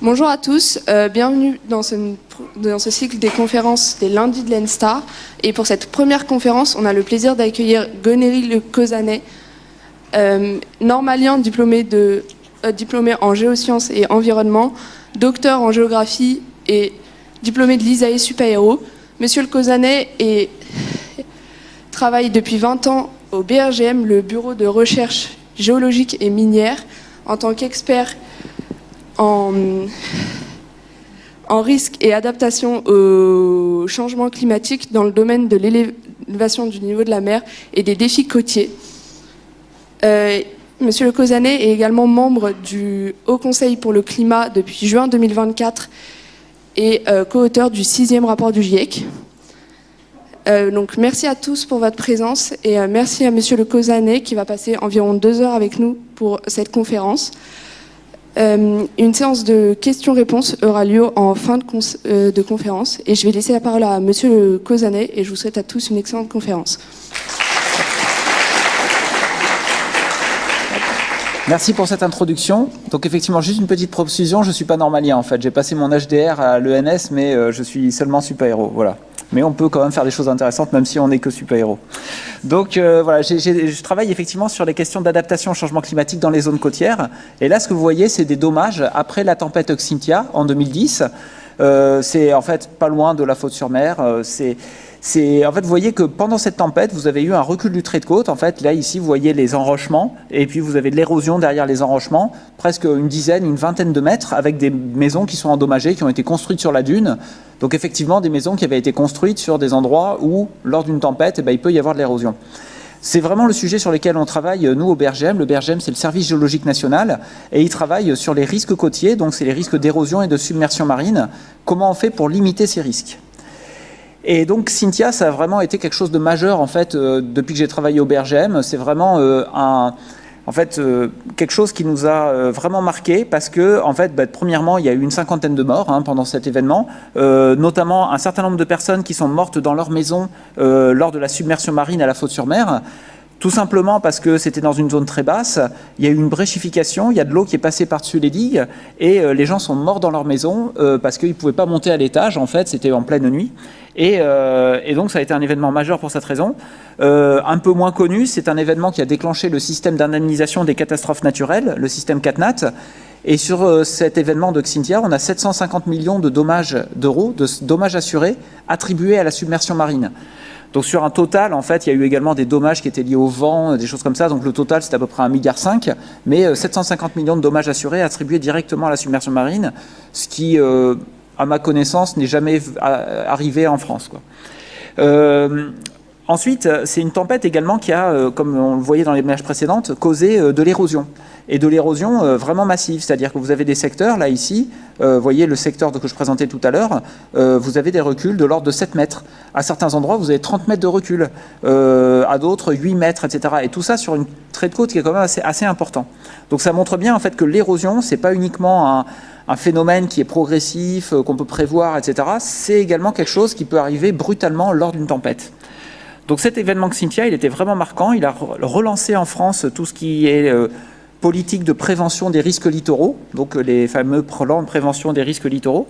Bonjour à tous, bienvenue dans ce cycle des conférences des lundis de l'ENSTAR. Et pour cette première conférence, on a le plaisir d'accueillir Gonéry Le Cauzanet, normalien diplômé en géosciences et environnement, docteur en géographie et diplômé de l'ISAE Super-Héros. Monsieur Le Cauzanet travaille depuis 20 ans au BRGM, le Bureau de recherche géologique et minière, en tant qu'expert en risque et adaptation au changement climatique dans le domaine de l'élévation du niveau de la mer et des défis côtiers. Monsieur Le Cauzanet est également membre du Haut Conseil pour le climat depuis juin 2024 et co-auteur du 6e rapport du GIEC. Donc merci à tous pour votre présence et merci à Monsieur Le Cauzanet qui va passer environ 2 heures avec nous pour cette conférence. Une séance de questions-réponses aura lieu en fin de conférence et je vais laisser la parole à Monsieur Le Cauzanet et je vous souhaite à tous une excellente conférence. Merci pour cette introduction. Donc effectivement, juste une petite précision, je ne suis pas normalien en fait. J'ai passé mon HDR à l'ENS, mais je suis seulement super-héros, voilà. Mais on peut quand même faire des choses intéressantes, même si on n'est que super-héros. Donc voilà, je travaille effectivement sur les questions d'adaptation au changement climatique dans les zones côtières. Et là, ce que vous voyez, c'est des dommages après la tempête Xynthia en 2010. C'est en fait pas loin de la Faute-sur-Mer. En fait, vous voyez que pendant cette tempête, vous avez eu un recul du trait de côte. En fait, là, ici, vous voyez les enrochements, et puis vous avez de l'érosion derrière les enrochements, presque une vingtaine de mètres, avec des maisons qui sont endommagées, qui ont été construites sur la dune. Donc, effectivement, des maisons qui avaient été construites sur des endroits où, lors d'une tempête, il peut y avoir de l'érosion. C'est vraiment le sujet sur lequel on travaille, nous, au BRGM. Le BRGM, c'est le Service géologique national, et il travaille sur les risques côtiers, donc c'est les risques d'érosion et de submersion marine. Comment on fait pour limiter ces risques ? Et donc Xynthia, ça a vraiment été quelque chose de majeur en fait depuis que j'ai travaillé au BRGM. C'est vraiment quelque chose qui nous a vraiment marqué parce que en fait, premièrement, il y a eu une 50aine de morts pendant cet événement, notamment un certain nombre de personnes qui sont mortes dans leur maison lors de la submersion marine à la Faute-sur-Mer. Tout simplement parce que c'était dans une zone très basse, il y a eu une bréchification, il y a de l'eau qui est passée par-dessus les digues et les gens sont morts dans leur maison parce qu'ils ne pouvaient pas monter à l'étage, en fait, c'était en pleine nuit. Et donc ça a été un événement majeur pour cette raison. Un peu moins connu, c'est un événement qui a déclenché le système d'indemnisation des catastrophes naturelles, le système CatNat. Et sur cet événement de Xynthia, on a 750 millions d'euros de dommages assurés attribués à la submersion marine. Donc sur un total, en fait, il y a eu également des dommages qui étaient liés au vent, des choses comme ça. Donc le total, c'est à peu près 1,5 milliard, mais 750 millions de dommages assurés attribués directement à la submersion marine, ce qui, à ma connaissance, n'est jamais arrivé en France, quoi. Ensuite, c'est une tempête également qui a, comme on le voyait dans les images précédentes, causé de l'érosion. Et de l'érosion vraiment massive, c'est-à-dire que vous avez des secteurs, là ici, vous voyez le secteur que je présentais tout à l'heure, vous avez des reculs de l'ordre de 7 mètres. À certains endroits, vous avez 30 mètres de recul, à d'autres 8 mètres, etc. Et tout ça sur une trait de côte qui est quand même assez important. Donc ça montre bien en fait que l'érosion, c'est pas uniquement un phénomène qui est progressif, qu'on peut prévoir, etc. C'est également quelque chose qui peut arriver brutalement lors d'une tempête. Donc cet événement Xynthia, il était vraiment marquant. Il a relancé en France tout ce qui est politique de prévention des risques littoraux, donc les fameux plans de prévention des risques littoraux.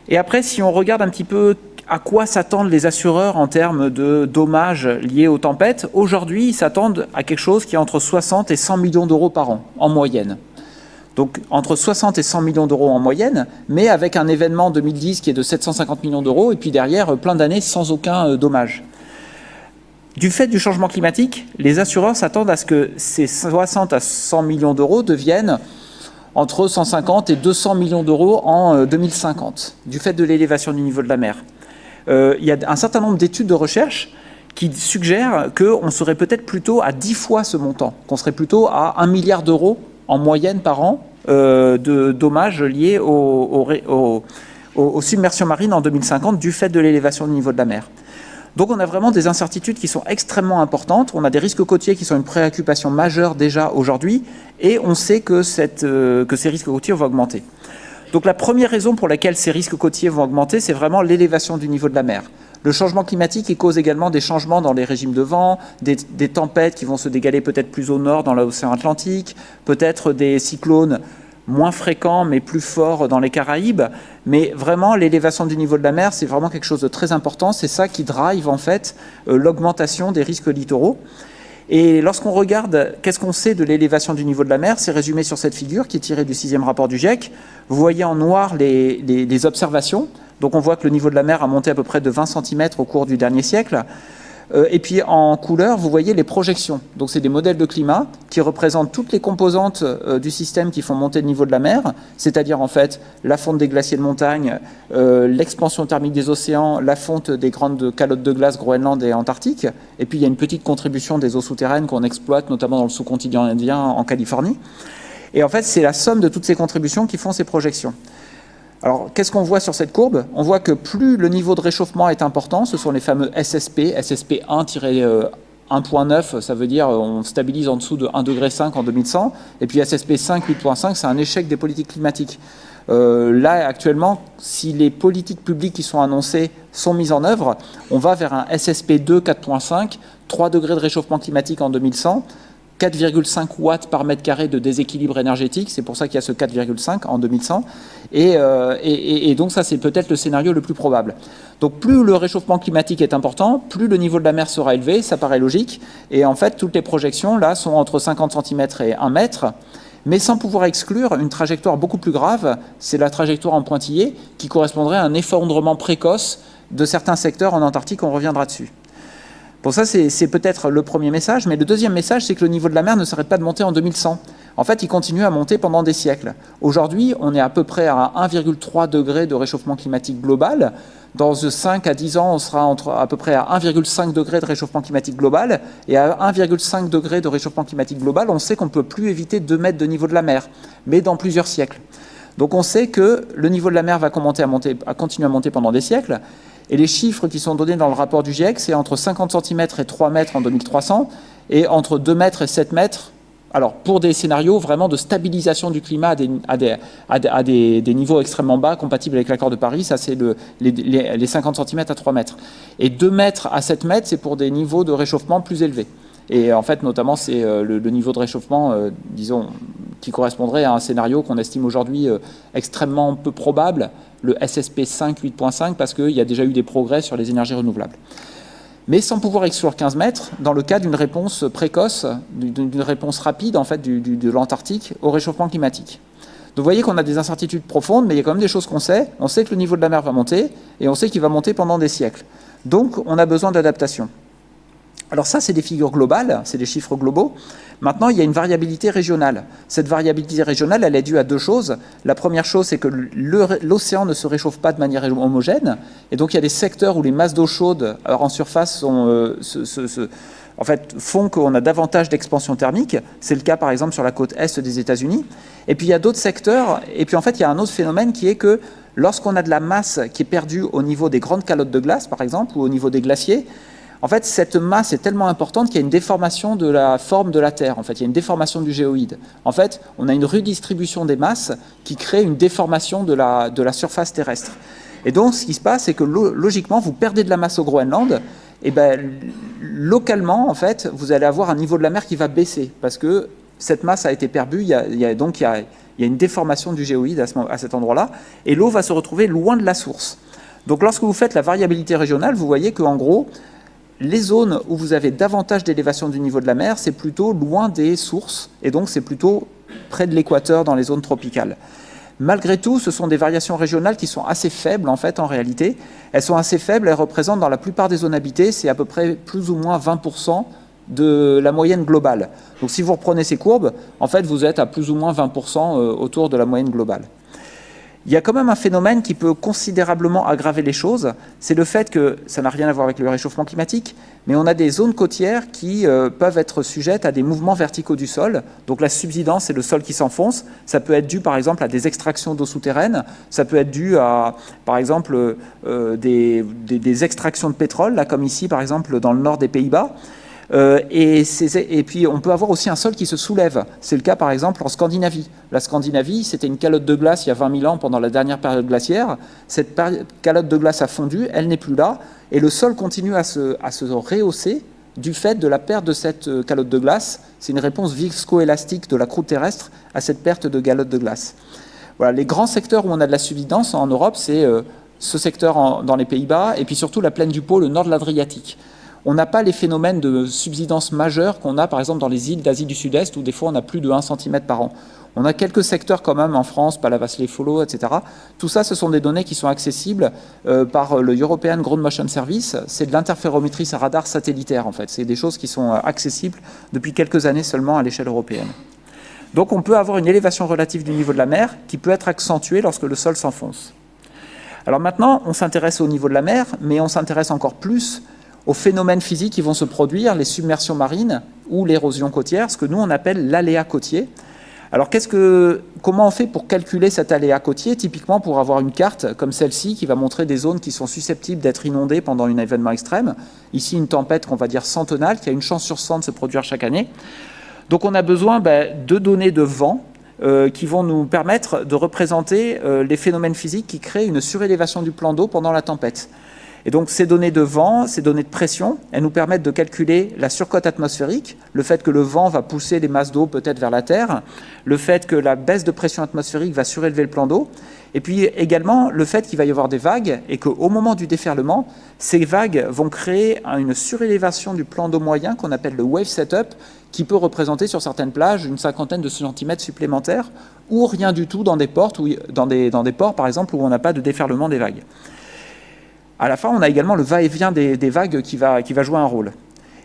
Et après, si on regarde un petit peu à quoi s'attendent les assureurs en termes de dommages liés aux tempêtes, aujourd'hui, ils s'attendent à quelque chose qui est entre 60 et 100 millions d'euros par an, en moyenne. Donc entre 60 et 100 millions d'euros en moyenne, mais avec un événement 2010 qui est de 750 millions d'euros, et puis derrière, plein d'années sans aucun dommage. Du fait du changement climatique, les assureurs s'attendent à ce que ces 60 à 100 millions d'euros deviennent entre 150 et 200 millions d'euros en 2050, du fait de l'élévation du niveau de la mer. Il y a un certain nombre d'études de recherche qui suggèrent qu'on serait peut-être plutôt à 10 fois ce montant, qu'on serait plutôt à 1 milliard d'euros en moyenne par an de dommages liés aux submersions marines en 2050 du fait de l'élévation du niveau de la mer. Donc on a vraiment des incertitudes qui sont extrêmement importantes, on a des risques côtiers qui sont une préoccupation majeure déjà aujourd'hui, et on sait que ces risques côtiers vont augmenter. Donc la première raison pour laquelle ces risques côtiers vont augmenter, c'est vraiment l'élévation du niveau de la mer. Le changement climatique il cause également des changements dans les régimes de vent, des tempêtes qui vont se dégaler peut-être plus au nord dans l'océan Atlantique, peut-être des cyclones moins fréquent mais plus fort dans les Caraïbes. Mais vraiment, l'élévation du niveau de la mer, c'est vraiment quelque chose de très important. C'est ça qui drive en fait l'augmentation des risques littoraux. Et lorsqu'on regarde qu'est-ce qu'on sait de l'élévation du niveau de la mer, c'est résumé sur cette figure qui est tirée du 6e rapport du GIEC. Vous voyez en noir les observations. Donc on voit que le niveau de la mer a monté à peu près de 20 cm au cours du dernier siècle. Et puis en couleur, vous voyez les projections. Donc c'est des modèles de climat qui représentent toutes les composantes du système qui font monter le niveau de la mer, c'est-à-dire en fait la fonte des glaciers de montagne, l'expansion thermique des océans, la fonte des grandes calottes de glace Groenland et Antarctique. Et puis il y a une petite contribution des eaux souterraines qu'on exploite notamment dans le sous-continent indien en Californie. Et en fait, c'est la somme de toutes ces contributions qui font ces projections. Alors, qu'est-ce qu'on voit sur cette courbe? On voit que plus le niveau de réchauffement est important, ce sont les fameux SSP, SSP 1-1.9, ça veut dire on stabilise en dessous de 1,5 degré en 2100, et puis SSP 5, 8.5, c'est un échec des politiques climatiques. Là, actuellement, si les politiques publiques qui sont annoncées sont mises en œuvre, on va vers un SSP 2, 4.5, 3 degrés de réchauffement climatique en 2100, 4,5 watts par mètre carré de déséquilibre énergétique, c'est pour ça qu'il y a ce 4,5 en 2100, et donc ça c'est peut-être le scénario le plus probable. Donc plus le réchauffement climatique est important, plus le niveau de la mer sera élevé, ça paraît logique, et en fait toutes les projections là sont entre 50 cm et 1 mètre, mais sans pouvoir exclure une trajectoire beaucoup plus grave, c'est la trajectoire en pointillé, qui correspondrait à un effondrement précoce de certains secteurs en Antarctique, on reviendra dessus. Bon, ça, c'est peut-être le premier message, mais le deuxième message, c'est que le niveau de la mer ne s'arrête pas de monter en 2100. En fait, il continue à monter pendant des siècles. Aujourd'hui, on est à peu près à 1,3 degré de réchauffement climatique global. Dans 5 à 10 ans, on sera à peu près à 1,5 degré de réchauffement climatique global. Et à 1,5 degré de réchauffement climatique global, on sait qu'on ne peut plus éviter 2 mètres de niveau de la mer, mais dans plusieurs siècles. Donc on sait que le niveau de la mer va continuer à monter pendant des siècles. Et les chiffres qui sont donnés dans le rapport du GIEC, c'est entre 50 cm et 3 mètres en 2300, et entre 2 mètres et 7 mètres, alors pour des scénarios vraiment de stabilisation du climat à des niveaux extrêmement bas, compatibles avec l'accord de Paris, ça c'est les 50 cm à 3 mètres. Et 2 mètres à 7 mètres, c'est pour des niveaux de réchauffement plus élevés. Et en fait, notamment, c'est le niveau de réchauffement, disons, qui correspondrait à un scénario qu'on estime aujourd'hui extrêmement peu probable, le SSP 5, 8.5, parce qu'il y a déjà eu des progrès sur les énergies renouvelables. Mais sans pouvoir exclure 15 mètres, dans le cas d'une réponse précoce, d'une réponse rapide, en fait, de l'Antarctique au réchauffement climatique. Donc vous voyez qu'on a des incertitudes profondes, mais il y a quand même des choses qu'on sait. On sait que le niveau de la mer va monter, et on sait qu'il va monter pendant des siècles. Donc on a besoin d'adaptation. Alors ça, c'est des figures globales, c'est des chiffres globaux. Maintenant, il y a une variabilité régionale. Cette variabilité régionale, elle est due à deux choses. La première chose, c'est que l'océan ne se réchauffe pas de manière homogène. Et donc, il y a des secteurs où les masses d'eau chaude en surface font qu'on a davantage d'expansion thermique. C'est le cas, par exemple, sur la côte est des États-Unis. Et puis, il y a d'autres secteurs. Et puis, en fait, il y a un autre phénomène qui est que lorsqu'on a de la masse qui est perdue au niveau des grandes calottes de glace, par exemple, ou au niveau des glaciers, en fait, cette masse est tellement importante qu'il y a une déformation de la forme de la Terre. En fait, il y a une déformation du géoïde. En fait, on a une redistribution des masses qui crée une déformation de la surface terrestre. Et donc, ce qui se passe, c'est que logiquement, vous perdez de la masse au Groenland, et localement, en fait, vous allez avoir un niveau de la mer qui va baisser, parce que cette masse a été perdue, il y a une déformation du géoïde à cet endroit-là, et l'eau va se retrouver loin de la source. Donc, lorsque vous faites la variabilité régionale, vous voyez qu'en gros, les zones où vous avez davantage d'élévation du niveau de la mer, c'est plutôt loin des sources, et donc c'est plutôt près de l'équateur dans les zones tropicales. Malgré tout, ce sont des variations régionales qui sont assez faibles, en fait, en réalité. Elles sont assez faibles, elles représentent dans la plupart des zones habitées, c'est à peu près plus ou moins 20% de la moyenne globale. Donc si vous reprenez ces courbes, en fait, vous êtes à plus ou moins 20% autour de la moyenne globale. Il y a quand même un phénomène qui peut considérablement aggraver les choses, c'est le fait que, ça n'a rien à voir avec le réchauffement climatique, mais on a des zones côtières qui peuvent être sujettes à des mouvements verticaux du sol. Donc la subsidence, c'est le sol qui s'enfonce. Ça peut être dû par exemple à des extractions d'eau souterraine, ça peut être dû à par exemple des extractions de pétrole, là comme ici par exemple dans le nord des Pays-Bas. Et puis on peut avoir aussi un sol qui se soulève. C'est le cas par exemple en Scandinavie. La Scandinavie, c'était une calotte de glace il y a 20 000 ans pendant la dernière période glaciaire. Cette calotte de glace a fondu, elle n'est plus là, et le sol continue à se rehausser du fait de la perte de cette calotte de glace. C'est une réponse viscoélastique de la croûte terrestre à cette perte de calotte de glace. Voilà, les grands secteurs où on a de la subsidence en Europe, c'est ce secteur dans les Pays-Bas et puis surtout la plaine du Pô, le nord de l'Adriatique. On n'a pas les phénomènes de subsidence majeurs qu'on a par exemple dans les îles d'Asie du Sud-Est où des fois on a plus de 1 cm par an. On a quelques secteurs quand même en France, Palavas-les-Follo, etc. Tout ça, ce sont des données qui sont accessibles par le European Ground Motion Service. C'est de l'interférométrie radar satellitaire en fait. C'est des choses qui sont accessibles depuis quelques années seulement à l'échelle européenne. Donc on peut avoir une élévation relative du niveau de la mer qui peut être accentuée lorsque le sol s'enfonce. Alors maintenant, on s'intéresse au niveau de la mer, mais on s'intéresse encore plus aux phénomènes physiques qui vont se produire, les submersions marines ou l'érosion côtière, ce que nous on appelle l'aléa côtier. Alors comment on fait pour calculer cet aléa côtier, typiquement pour avoir une carte comme celle-ci qui va montrer des zones qui sont susceptibles d'être inondées pendant un événement extrême. Ici une tempête qu'on va dire centenale, qui a une chance sur 100 de se produire chaque année. Donc on a besoin de données de vent qui vont nous permettre de représenter les phénomènes physiques qui créent une surélévation du plan d'eau pendant la tempête. Et donc ces données de vent, ces données de pression, elles nous permettent de calculer la surcote atmosphérique, le fait que le vent va pousser les masses d'eau peut-être vers la Terre, le fait que la baisse de pression atmosphérique va surélever le plan d'eau, et puis également le fait qu'il va y avoir des vagues et qu'au moment du déferlement, ces vagues vont créer une surélévation du plan d'eau moyen qu'on appelle le wave setup, qui peut représenter sur certaines plages une 50aine de centimètres supplémentaires, ou rien du tout dans des ports, dans des ports par exemple où on n'a pas de déferlement des vagues. À la fin, on a également le va-et-vient des vagues qui va jouer un rôle.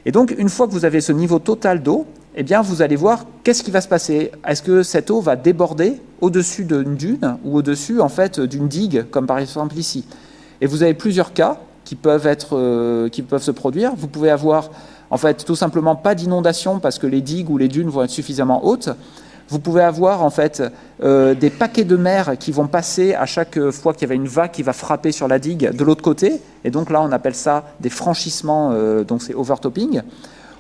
Et donc, une fois que vous avez ce niveau total d'eau, eh bien, vous allez voir qu'est-ce qui va se passer. Est-ce que cette eau va déborder au-dessus d'une dune ou au-dessus en fait, d'une digue, comme par exemple ici. Et vous avez plusieurs cas qui peuvent se produire. Vous pouvez avoir en fait, tout simplement pas d'inondation parce que les digues ou les dunes vont être suffisamment hautes. Vous pouvez avoir en fait des paquets de mer qui vont passer à chaque fois qu'il y avait une vague qui va frapper sur la digue de l'autre côté. Et donc là, on appelle ça des franchissements, donc c'est overtopping.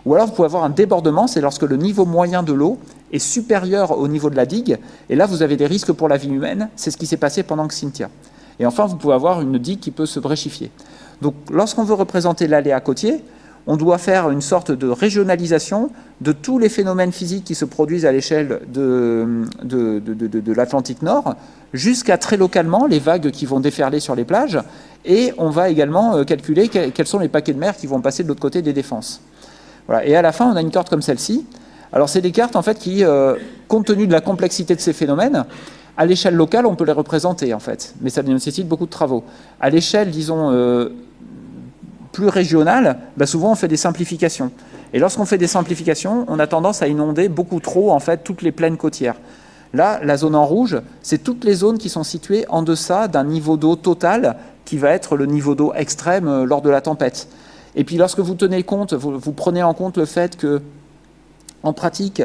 Ou alors vous pouvez avoir un débordement, c'est lorsque le niveau moyen de l'eau est supérieur au niveau de la digue. Et là, vous avez des risques pour la vie humaine. C'est ce qui s'est passé pendant Xynthia. Et enfin, vous pouvez avoir une digue qui peut se bréchifier. Donc lorsqu'on veut représenter l'aléa côtier, on doit faire une sorte de régionalisation de tous les phénomènes physiques qui se produisent à l'échelle de l'Atlantique Nord, jusqu'à très localement les vagues qui vont déferler sur les plages, et on va également calculer quels sont les paquets de mer qui vont passer de l'autre côté des défenses. Voilà. Et à la fin, on a une carte comme celle-ci. Alors c'est des cartes en fait qui, compte tenu de la complexité de ces phénomènes, à l'échelle locale, on peut les représenter en fait, mais ça nécessite beaucoup de travaux. À l'échelle, disons, plus régionale, souvent on fait des simplifications. Et lorsqu'on fait des simplifications, on a tendance à inonder beaucoup trop en fait toutes les plaines côtières. Là, la zone en rouge, c'est toutes les zones qui sont situées en deçà d'un niveau d'eau total qui va être le niveau d'eau extrême lors de la tempête. Et puis lorsque vous tenez compte, vous prenez en compte le fait que, en pratique,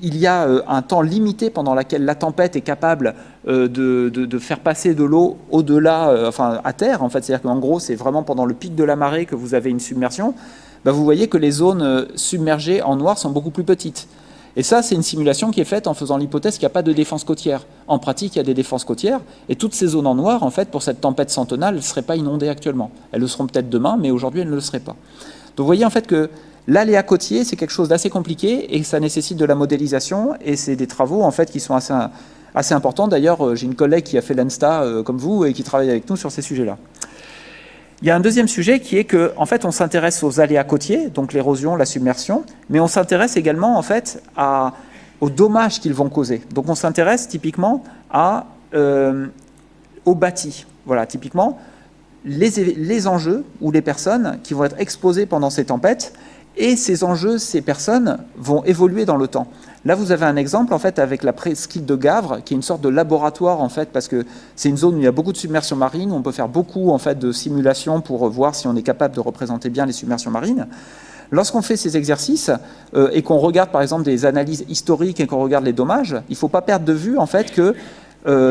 il y a un temps limité pendant lequel la tempête est capable de faire passer de l'eau au-delà, à terre. En fait, c'est-à-dire qu'en gros, c'est vraiment pendant le pic de la marée que vous avez une submersion. Vous voyez que les zones submergées en noir sont beaucoup plus petites. Et ça, c'est une simulation qui est faite en faisant l'hypothèse qu'il n'y a pas de défense côtière. En pratique, il y a des défenses côtières, et toutes ces zones en noir, en fait, pour cette tempête centenale, elles ne seraient pas inondées actuellement. Elles le seront peut-être demain, mais aujourd'hui, elles ne le seraient pas. Donc vous voyez en fait que l'aléa côtier, c'est quelque chose d'assez compliqué, et ça nécessite de la modélisation, et c'est des travaux en fait qui sont assez importants. D'ailleurs, j'ai une collègue qui a fait l'ENSTA, comme vous, et qui travaille avec nous sur ces sujets-là. Il y a un deuxième sujet qui est que, en fait, on s'intéresse aux aléas côtiers, donc l'érosion, la submersion, mais on s'intéresse également, en fait, aux dommages qu'ils vont causer. Donc, on s'intéresse typiquement au bâti. Voilà, typiquement, les enjeux ou les personnes qui vont être exposées pendant ces tempêtes, et ces enjeux, ces personnes vont évoluer dans le temps. Là, vous avez un exemple en fait avec la presqu'île de Gavre, qui est une sorte de laboratoire en fait, parce que c'est une zone où il y a beaucoup de submersions marines. On peut faire beaucoup en fait de simulations pour voir si on est capable de représenter bien les submersions marines. Lorsqu'on fait ces exercices et qu'on regarde par exemple des analyses historiques et qu'on regarde les dommages, il ne faut pas perdre de vue en fait que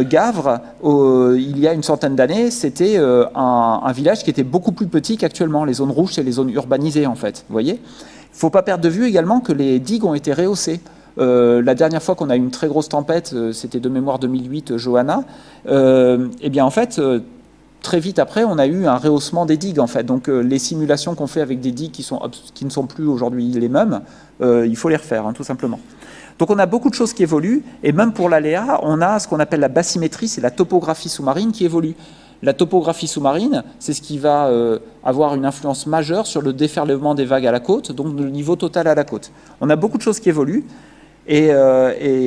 Gavre, il y a une centaine d'années, c'était un village qui était beaucoup plus petit qu'actuellement. Les zones rouges, c'est les zones urbanisées en fait. Vous voyez ? Il ne faut pas perdre de vue également que les digues ont été rehaussées. La dernière fois qu'on a eu une très grosse tempête, c'était de mémoire 2008, Johanna. Eh bien en fait, très vite après, on a eu un rehaussement des digues, en fait. Donc, les simulations qu'on fait avec des digues qui ne sont plus aujourd'hui les mêmes, il faut les refaire, hein, tout simplement. Donc on a beaucoup de choses qui évoluent, et même pour l'aléa, on a ce qu'on appelle la bathymétrie, c'est la topographie sous-marine qui évolue. La topographie sous-marine, c'est ce qui va avoir une influence majeure sur le déferlement des vagues à la côte, donc le niveau total à la côte. On a beaucoup de choses qui évoluent, et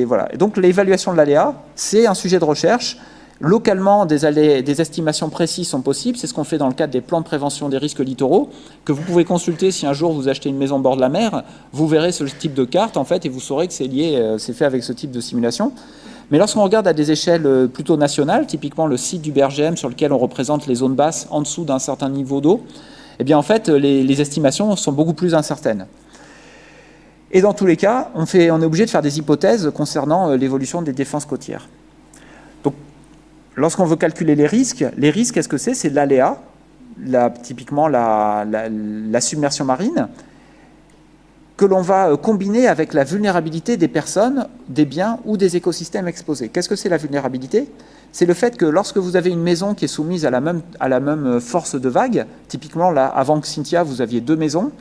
voilà. Et donc l'évaluation de l'aléa, c'est un sujet de recherche. Localement, des estimations précises sont possibles. C'est ce qu'on fait dans le cadre des plans de prévention des risques littoraux, que vous pouvez consulter si un jour vous achetez une maison au bord de la mer. Vous verrez ce type de carte, en fait, et vous saurez que c'est lié, c'est fait avec ce type de simulation. Mais lorsqu'on regarde à des échelles plutôt nationales, typiquement le site du BRGM sur lequel on représente les zones basses en dessous d'un certain niveau d'eau, eh bien, en fait, les estimations sont beaucoup plus incertaines. Et dans tous les cas, on est obligé de faire des hypothèses concernant l'évolution des défenses côtières. Donc, lorsqu'on veut calculer les risques, qu'est-ce que c'est? C'est l'aléa, typiquement la submersion marine, que l'on va combiner avec la vulnérabilité des personnes, des biens ou des écosystèmes exposés. Qu'est-ce que c'est la vulnérabilité? C'est le fait que lorsque vous avez une maison qui est soumise à la même force de vague, typiquement là, avant que Cynthia, vous aviez 2 maisons,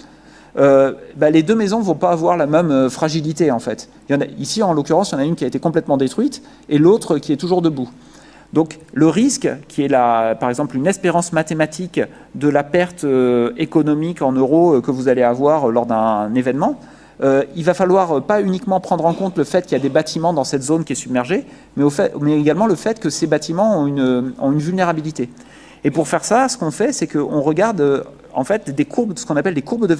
les 2 maisons ne vont pas avoir la même fragilité en fait. Ici, en l'occurrence, il y en a une qui a été complètement détruite et l'autre qui est toujours debout. Donc le risque, qui est par exemple une espérance mathématique de la perte économique en euros que vous allez avoir lors d'un événement, il va falloir pas uniquement prendre en compte le fait qu'il y a des bâtiments dans cette zone qui est submergée, mais également le fait que ces bâtiments ont une vulnérabilité. Et pour faire ça, ce qu'on fait, c'est qu'on regarde en fait des courbes, ce qu'on appelle des courbes de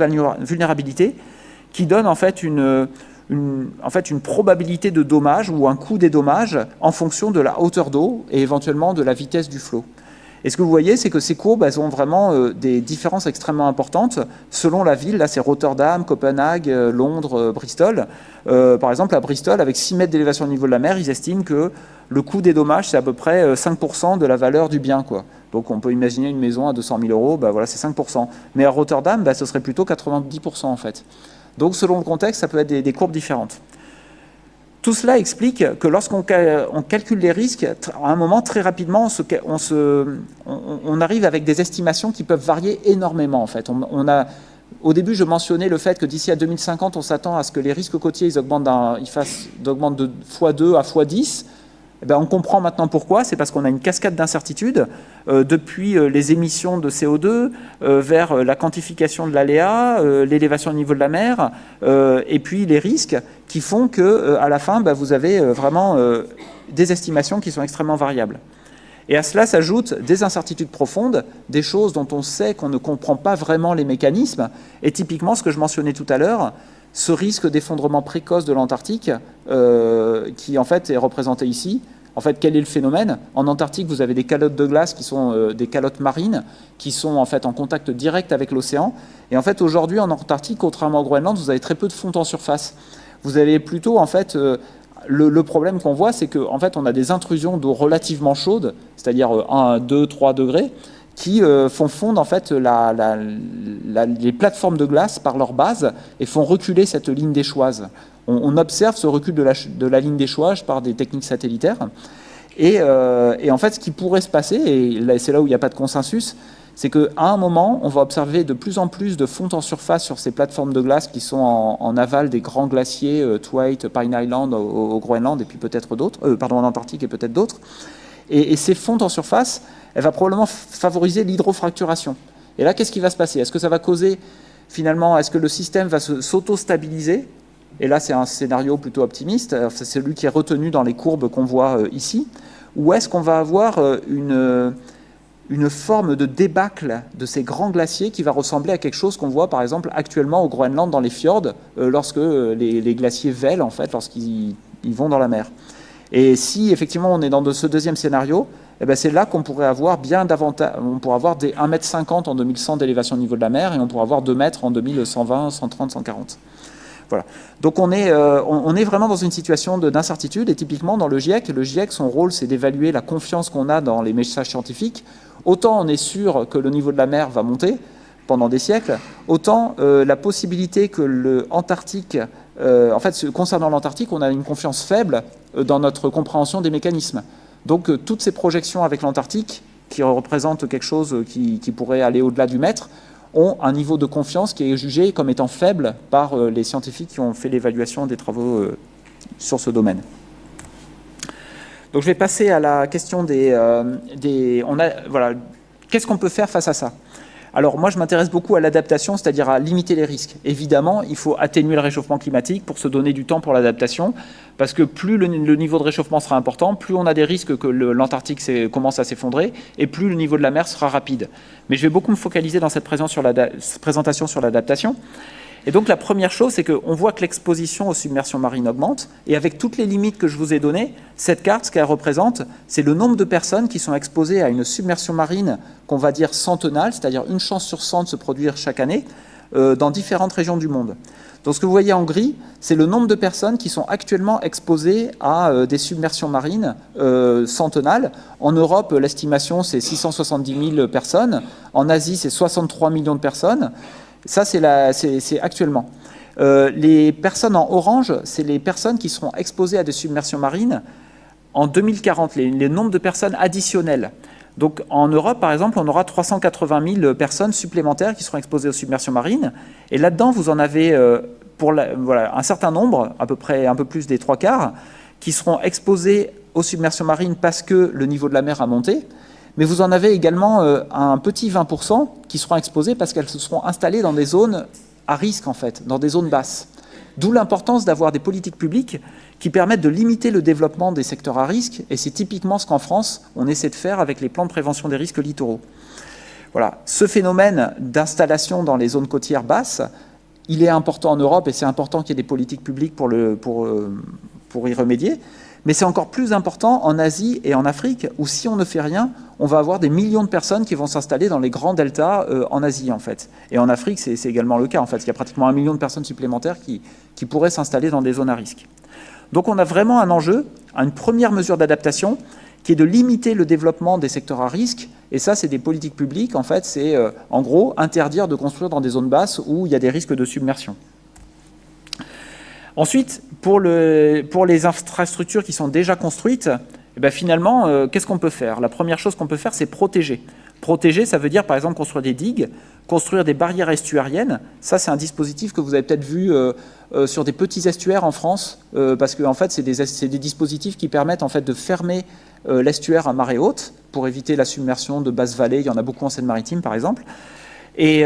vulnérabilité, qui donnent en fait une probabilité de dommage ou un coût des dommages en fonction de la hauteur d'eau et éventuellement de la vitesse du flot. Et ce que vous voyez, c'est que ces courbes, elles ont vraiment des différences extrêmement importantes selon la ville. Là, c'est Rotterdam, Copenhague, Londres, Bristol. Par exemple, à Bristol, avec 6 mètres d'élévation au niveau de la mer, ils estiment que le coût des dommages, c'est à peu près 5% de la valeur du bien, quoi. Donc on peut imaginer une maison à 200 000 euros, voilà, c'est 5%. Mais à Rotterdam, ce serait plutôt 90% en fait. Donc selon le contexte, ça peut être des courbes différentes. Tout cela explique que lorsqu'on calcule les risques, à un moment, très rapidement, on arrive avec des estimations qui peuvent varier énormément. En fait. Au début, je mentionnais le fait que d'ici à 2050, on s'attend à ce que les risques côtiers augmentent de x2 à x10. On comprend maintenant pourquoi, c'est parce qu'on a une cascade d'incertitudes, depuis les émissions de CO2 vers la quantification de l'aléa, l'élévation au niveau de la mer, et puis les risques qui font qu'à la fin, vous avez vraiment des estimations qui sont extrêmement variables. Et à cela s'ajoutent des incertitudes profondes, des choses dont on sait qu'on ne comprend pas vraiment les mécanismes, et typiquement ce que je mentionnais tout à l'heure, ce risque d'effondrement précoce de l'Antarctique, qui en fait est représenté ici. En fait, quel est le phénomène? En Antarctique, vous avez des calottes de glace qui sont des calottes marines, qui sont en fait en contact direct avec l'océan. Et en fait, aujourd'hui, en Antarctique, contrairement au Groenland, vous avez très peu de fonte en surface. Vous avez plutôt, en fait, le problème qu'on voit, c'est qu'en fait, on a des intrusions d'eau relativement chaude, c'est-à-dire 1, 2, 3 degrés, qui font fondre en fait les plateformes de glace par leur base et font reculer cette ligne d'échouage. On observe ce recul de la ligne d'échouage par des techniques satellitaires. Et en fait, ce qui pourrait se passer, et c'est là où il n'y a pas de consensus, c'est qu'à un moment, on va observer de plus en plus de fonte en surface sur ces plateformes de glace qui sont en aval des grands glaciers, Thwaite, Pine Island au Groenland, et puis peut-être d'autres, en Antarctique et peut-être d'autres. Et ces fontes en surface, elle va probablement favoriser l'hydrofracturation. Et là, qu'est-ce qui va se passer? Est-ce que ça va causer, finalement, est-ce que le système va s'auto-stabiliser? Et là, c'est un scénario plutôt optimiste, c'est celui qui est retenu dans les courbes qu'on voit ici. Ou est-ce qu'on va avoir une forme de débâcle de ces grands glaciers qui va ressembler à quelque chose qu'on voit, par exemple, actuellement au Groenland dans les fjords, lorsque les glaciers vêlent, en fait, lorsqu'ils vont dans la mer. Et si, effectivement, on est dans ce deuxième scénario, c'est là qu'on pourrait avoir bien davantage, on pourrait avoir des 1,50 m en 2100 d'élévation au niveau de la mer, et on pourrait avoir 2 mètres en 2120, 130, 140. Voilà. Donc on est vraiment dans une situation d'incertitude, et typiquement dans le GIEC, son rôle c'est d'évaluer la confiance qu'on a dans les messages scientifiques. Autant on est sûr que le niveau de la mer va monter pendant des siècles, autant la possibilité que l'Antarctique, en fait concernant l'Antarctique, on a une confiance faible dans notre compréhension des mécanismes. Donc toutes ces projections avec l'Antarctique, qui représentent quelque chose qui pourrait aller au-delà du mètre, ont un niveau de confiance qui est jugé comme étant faible par les scientifiques qui ont fait l'évaluation des travaux sur ce domaine. Donc je vais passer à la question voilà, qu'est-ce qu'on peut faire face à ça? Alors moi je m'intéresse beaucoup à l'adaptation, c'est-à-dire à limiter les risques. Évidemment, il faut atténuer le réchauffement climatique pour se donner du temps pour l'adaptation, parce que plus le niveau de réchauffement sera important, plus on a des risques que l'Antarctique commence à s'effondrer, et plus le niveau de la mer sera rapide. Mais je vais beaucoup me focaliser dans cette présentation sur l'adaptation. Et donc la première chose, c'est qu'on voit que l'exposition aux submersions marines augmente, et avec toutes les limites que je vous ai données, cette carte, ce qu'elle représente, c'est le nombre de personnes qui sont exposées à une submersion marine qu'on va dire centenale, c'est-à-dire une chance sur 100 de se produire chaque année, dans différentes régions du monde. Donc ce que vous voyez en gris, c'est le nombre de personnes qui sont actuellement exposées à des submersions marines centenales. En Europe, l'estimation, c'est 670 000 personnes. En Asie, c'est 63 millions de personnes. Ça, c'est actuellement. Les personnes en orange, c'est les personnes qui seront exposées à des submersions marines en 2040, les nombres de personnes additionnelles. Donc en Europe, par exemple, on aura 380 000 personnes supplémentaires qui seront exposées aux submersions marines. Et là-dedans, vous en avez voilà, un certain nombre, à peu près un peu plus des 3/4, qui seront exposées aux submersions marines parce que le niveau de la mer a monté. Mais vous en avez également un petit 20% qui seront exposés parce qu'elles se seront installées dans des zones à risque, en fait, dans des zones basses. D'où l'importance d'avoir des politiques publiques qui permettent de limiter le développement des secteurs à risque, et c'est typiquement ce qu'en France, on essaie de faire avec les plans de prévention des risques littoraux. Voilà. Ce phénomène d'installation dans les zones côtières basses, il est important en Europe, et c'est important qu'il y ait des politiques publiques pour y remédier. Mais c'est encore plus important en Asie et en Afrique, où si on ne fait rien, on va avoir des millions de personnes qui vont s'installer dans les grands deltas en Asie, en fait. Et en Afrique, c'est également le cas, en fait. Il y a pratiquement 1 million de personnes supplémentaires qui pourraient s'installer dans des zones à risque. Donc on a vraiment un enjeu, une première mesure d'adaptation, qui est de limiter le développement des secteurs à risque. Et ça, c'est des politiques publiques, en fait. C'est, en gros, interdire de construire dans des zones basses où il y a des risques de submersion. Ensuite, pour les infrastructures qui sont déjà construites, eh bien, finalement, qu'est-ce qu'on peut faire? La première chose qu'on peut faire, c'est protéger. Protéger, ça veut dire, par exemple, construire des digues, construire des barrières estuariennes. Ça, c'est un dispositif que vous avez peut-être vu sur des petits estuaires en France, parce qu'en fait, c'est des dispositifs qui permettent en fait, de fermer l'estuaire à marée haute pour éviter la submersion de basses vallées. Il y en a beaucoup en Seine-Maritime, par exemple. Et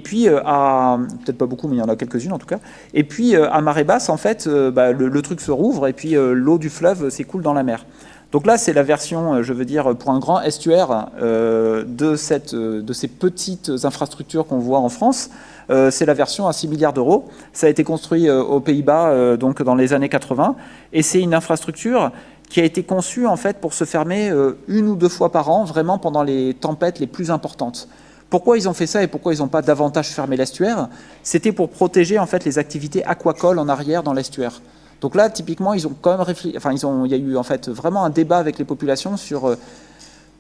puis, peut-être pas beaucoup, mais il y en a quelques-unes en tout cas. Et puis, à marée basse, en fait, le truc se rouvre et puis l'eau du fleuve s'écoule dans la mer. Donc là, c'est la version, je veux dire, pour un grand estuaire de ces petites infrastructures qu'on voit en France. C'est la version à 6 milliards d'euros. Ça a été construit aux Pays-Bas donc dans les années 80. Et c'est une infrastructure qui a été conçue en fait, pour se fermer 1 ou 2 fois par an, vraiment pendant les tempêtes les plus importantes. Pourquoi ils ont fait ça et pourquoi ils n'ont pas davantage fermé l'estuaire? C'était pour protéger en fait, les activités aquacoles en arrière dans l'estuaire. Donc là, typiquement, ils ont quand même réfléchi. Enfin, il y a eu en fait vraiment un débat avec les populations sur